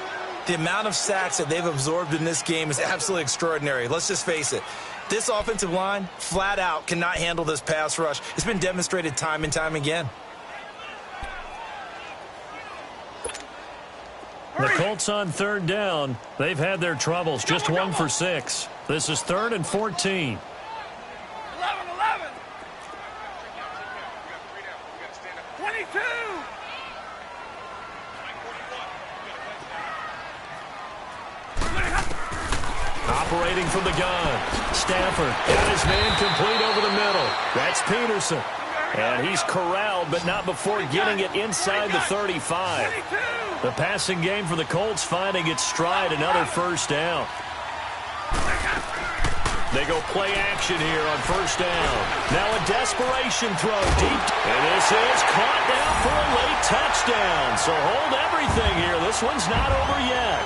The amount of sacks that they've absorbed in this game is absolutely extraordinary. Let's just face it. This offensive line, flat out, cannot handle this pass rush. It's been demonstrated time and time again. The Colts on 3rd down. They've had their troubles. Just 1 for 6. This is 3rd and 14. 11. 22. Operating from the gun. Stafford got his man complete over the middle. That's Peterson. And he's corralled, but not before getting it inside the 35. The passing game for the Colts finding its stride, another first down. They go play action here on first down. Now a desperation throw deep. And this is caught down for a late touchdown. So hold everything here. This one's not over yet.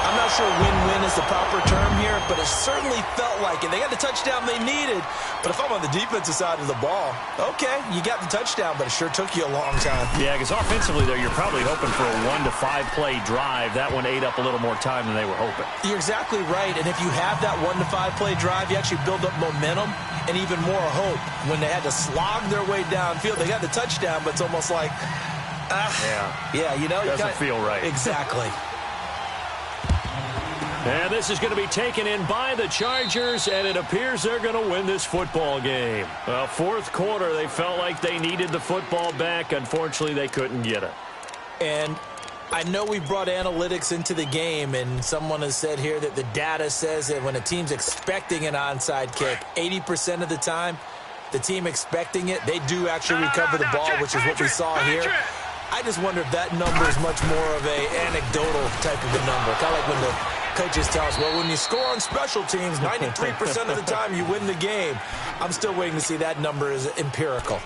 I'm not sure win-win is the proper term here, but it certainly felt like it. They got the touchdown they needed, but if I'm on the defensive side of the ball, okay, you got the touchdown, but it sure took you a long time. Yeah, because offensively, though, you're probably hoping for a 1 to 5 play drive. That one ate up a little more time than they were hoping. You're exactly right, and if you have that 1 to 5 play drive, you actually build up momentum and even more hope. When they had to slog their way downfield, they got the touchdown, but it's almost like, yeah, you know, doesn't feel right. Exactly. And this is going to be taken in by the Chargers, and it appears they're going to win this football game. Well, fourth quarter, they felt like they needed the football back. Unfortunately, they couldn't get it. And I know we brought analytics into the game, and someone has said here that the data says that when a team's expecting an onside kick, 80% of the time, the team expecting it, they do actually recover the ball, which is what we saw here. I just wonder if that number is much more of a anecdotal type of a number. Kind of like when the coaches tell us, well, when you score on special teams, 93% of the time you win the game. I'm still waiting to see that number is empirical.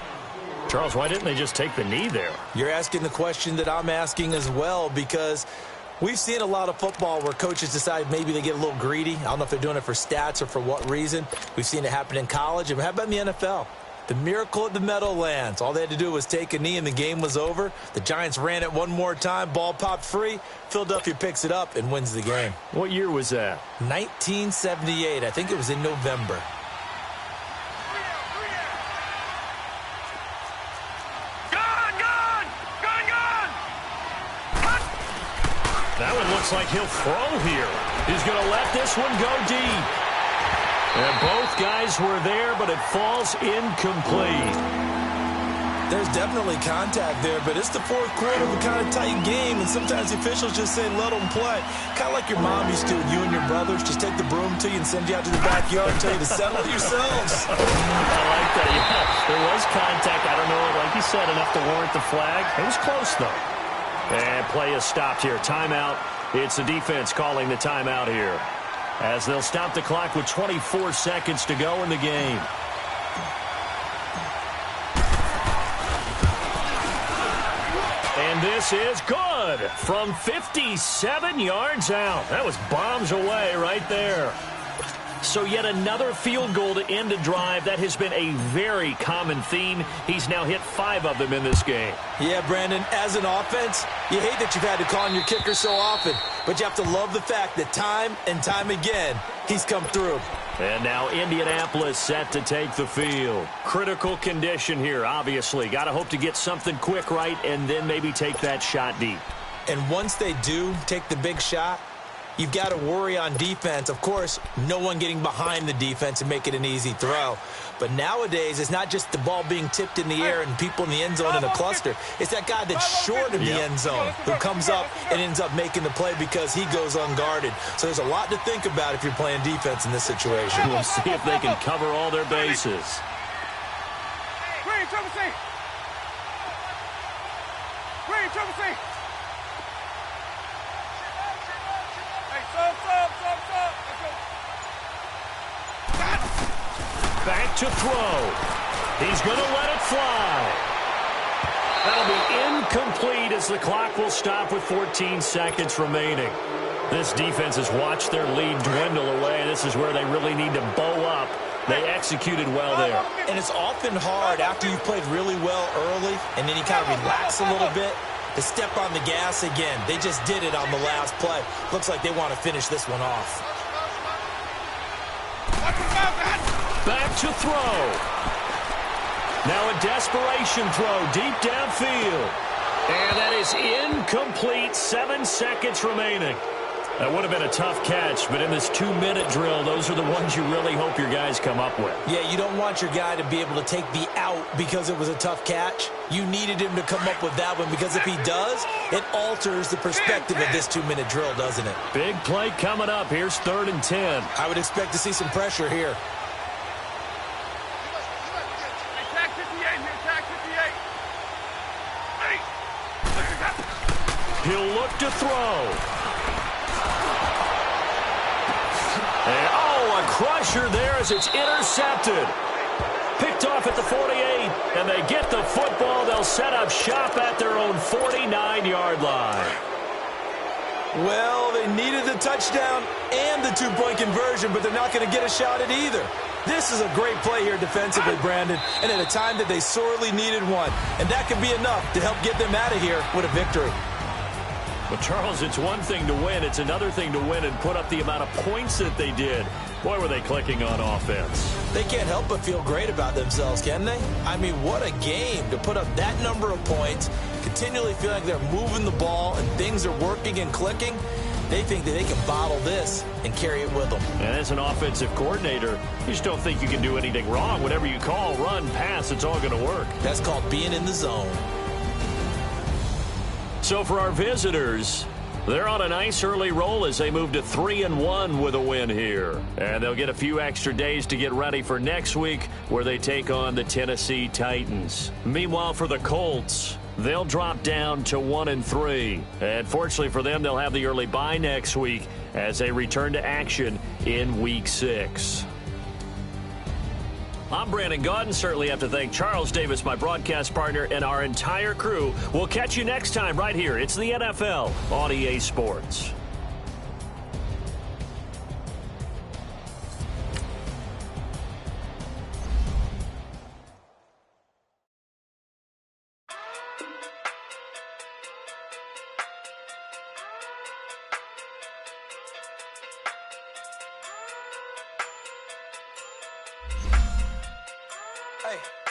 Charles, why didn't they just take the knee there? You're asking the question that I'm asking as well, because we've seen a lot of football where coaches decide maybe they get a little greedy. I don't know if they're doing it for stats or for what reason. We've seen it happen in college. And how about in the NFL? The miracle at the Meadowlands. All they had to do was take a knee and the game was over. The Giants ran it one more time. Ball popped free. Philadelphia picks it up and wins the game. What year was that? 1978. I think it was in November. That one looks like he'll throw here. He's going to let this one go deep. And both guys were there, but it falls incomplete. There's definitely contact there, but it's the fourth quarter of a kind of tight game, and sometimes the officials just say, let them play. Kind of like your mom used to, you and your brothers, just take the broom to you and send you out to the backyard and tell you to settle it yourselves. I like that, yeah. There was contact. I don't know, like you said, enough to warrant the flag. It was close, though. And play is stopped here. Timeout. It's the defense calling the timeout here, as they'll stop the clock with 24 seconds to go in the game. And this is good from 57 yards out. That was bombs away right there. So yet another field goal to end a drive. That has been a very common theme. He's now hit 5 of them in this game. Yeah, Brandon, as an offense, you hate that you've had to call on your kicker so often, but you have to love the fact that time and time again, he's come through. And now Indianapolis set to take the field. Critical condition here, obviously. Got to hope to get something quick right and then maybe take that shot deep. And once they do take the big shot, you've got to worry on defense. Of course, no one getting behind the defense and make it an easy throw. But nowadays, it's not just the ball being tipped in the air and people in the end zone in a cluster. It's that guy that's short of the end zone who comes up and ends up making the play because he goes unguarded. So there's a lot to think about if you're playing defense in this situation. We'll see if they can cover all their bases. Green, triple C. Green, triple C. Back to throw. He's going to let it fly. That'll be incomplete as the clock will stop with 14 seconds remaining. This defense has watched their lead dwindle away. This is where they really need to bow up. They executed well there. And it's often hard after you've played really well early and then you kind of relax a little bit to step on the gas again. They just did it on the last play. Looks like they want to finish this one off. Back to throw. Now a desperation throw deep downfield. And that is incomplete. 7 seconds remaining. That would have been a tough catch, but in this 2-minute drill, those are the ones you really hope your guys come up with. Yeah, you don't want your guy to be able to take the out because it was a tough catch. You needed him to come up with that one because if he does, it alters the perspective of this 2-minute drill, doesn't it? Big play coming up. Here's 3rd and 10. I would expect to see some pressure here. Attack 58 here, attack He'll look to throw. And, oh, a crusher there as it's intercepted. Picked off at the 48, and they get the football. They'll set up shop at their own 49-yard line. Well, they needed the touchdown and the two-point conversion, but they're not going to get a shot at either. This is a great play here defensively, Brandon, and at a time that they sorely needed one. And that could be enough to help get them out of here with a victory. Well, Charles, it's one thing to win. It's another thing to win and put up the amount of points that they did. Boy, were they clicking on offense. They can't help but feel great about themselves, can they? I mean, what a game to put up that number of points, continually feeling like they're moving the ball and things are working and clicking. They think that they can bottle this and carry it with them. And as an offensive coordinator, you just don't think you can do anything wrong. Whatever you call, run, pass, it's all going to work. That's called being in the zone. So for our visitors, they're on a nice early roll as they move to 3-1 with a win here. And they'll get a few extra days to get ready for next week where they take on the Tennessee Titans. Meanwhile, for the Colts, they'll drop down to 1-3. And fortunately for them, they'll have the early bye next week as they return to action in Week 6. I'm Brandon Gaudin. Certainly have to thank Charles Davis, my broadcast partner, and our entire crew. We'll catch you next time right here. It's the NFL on EA Sports. Hey.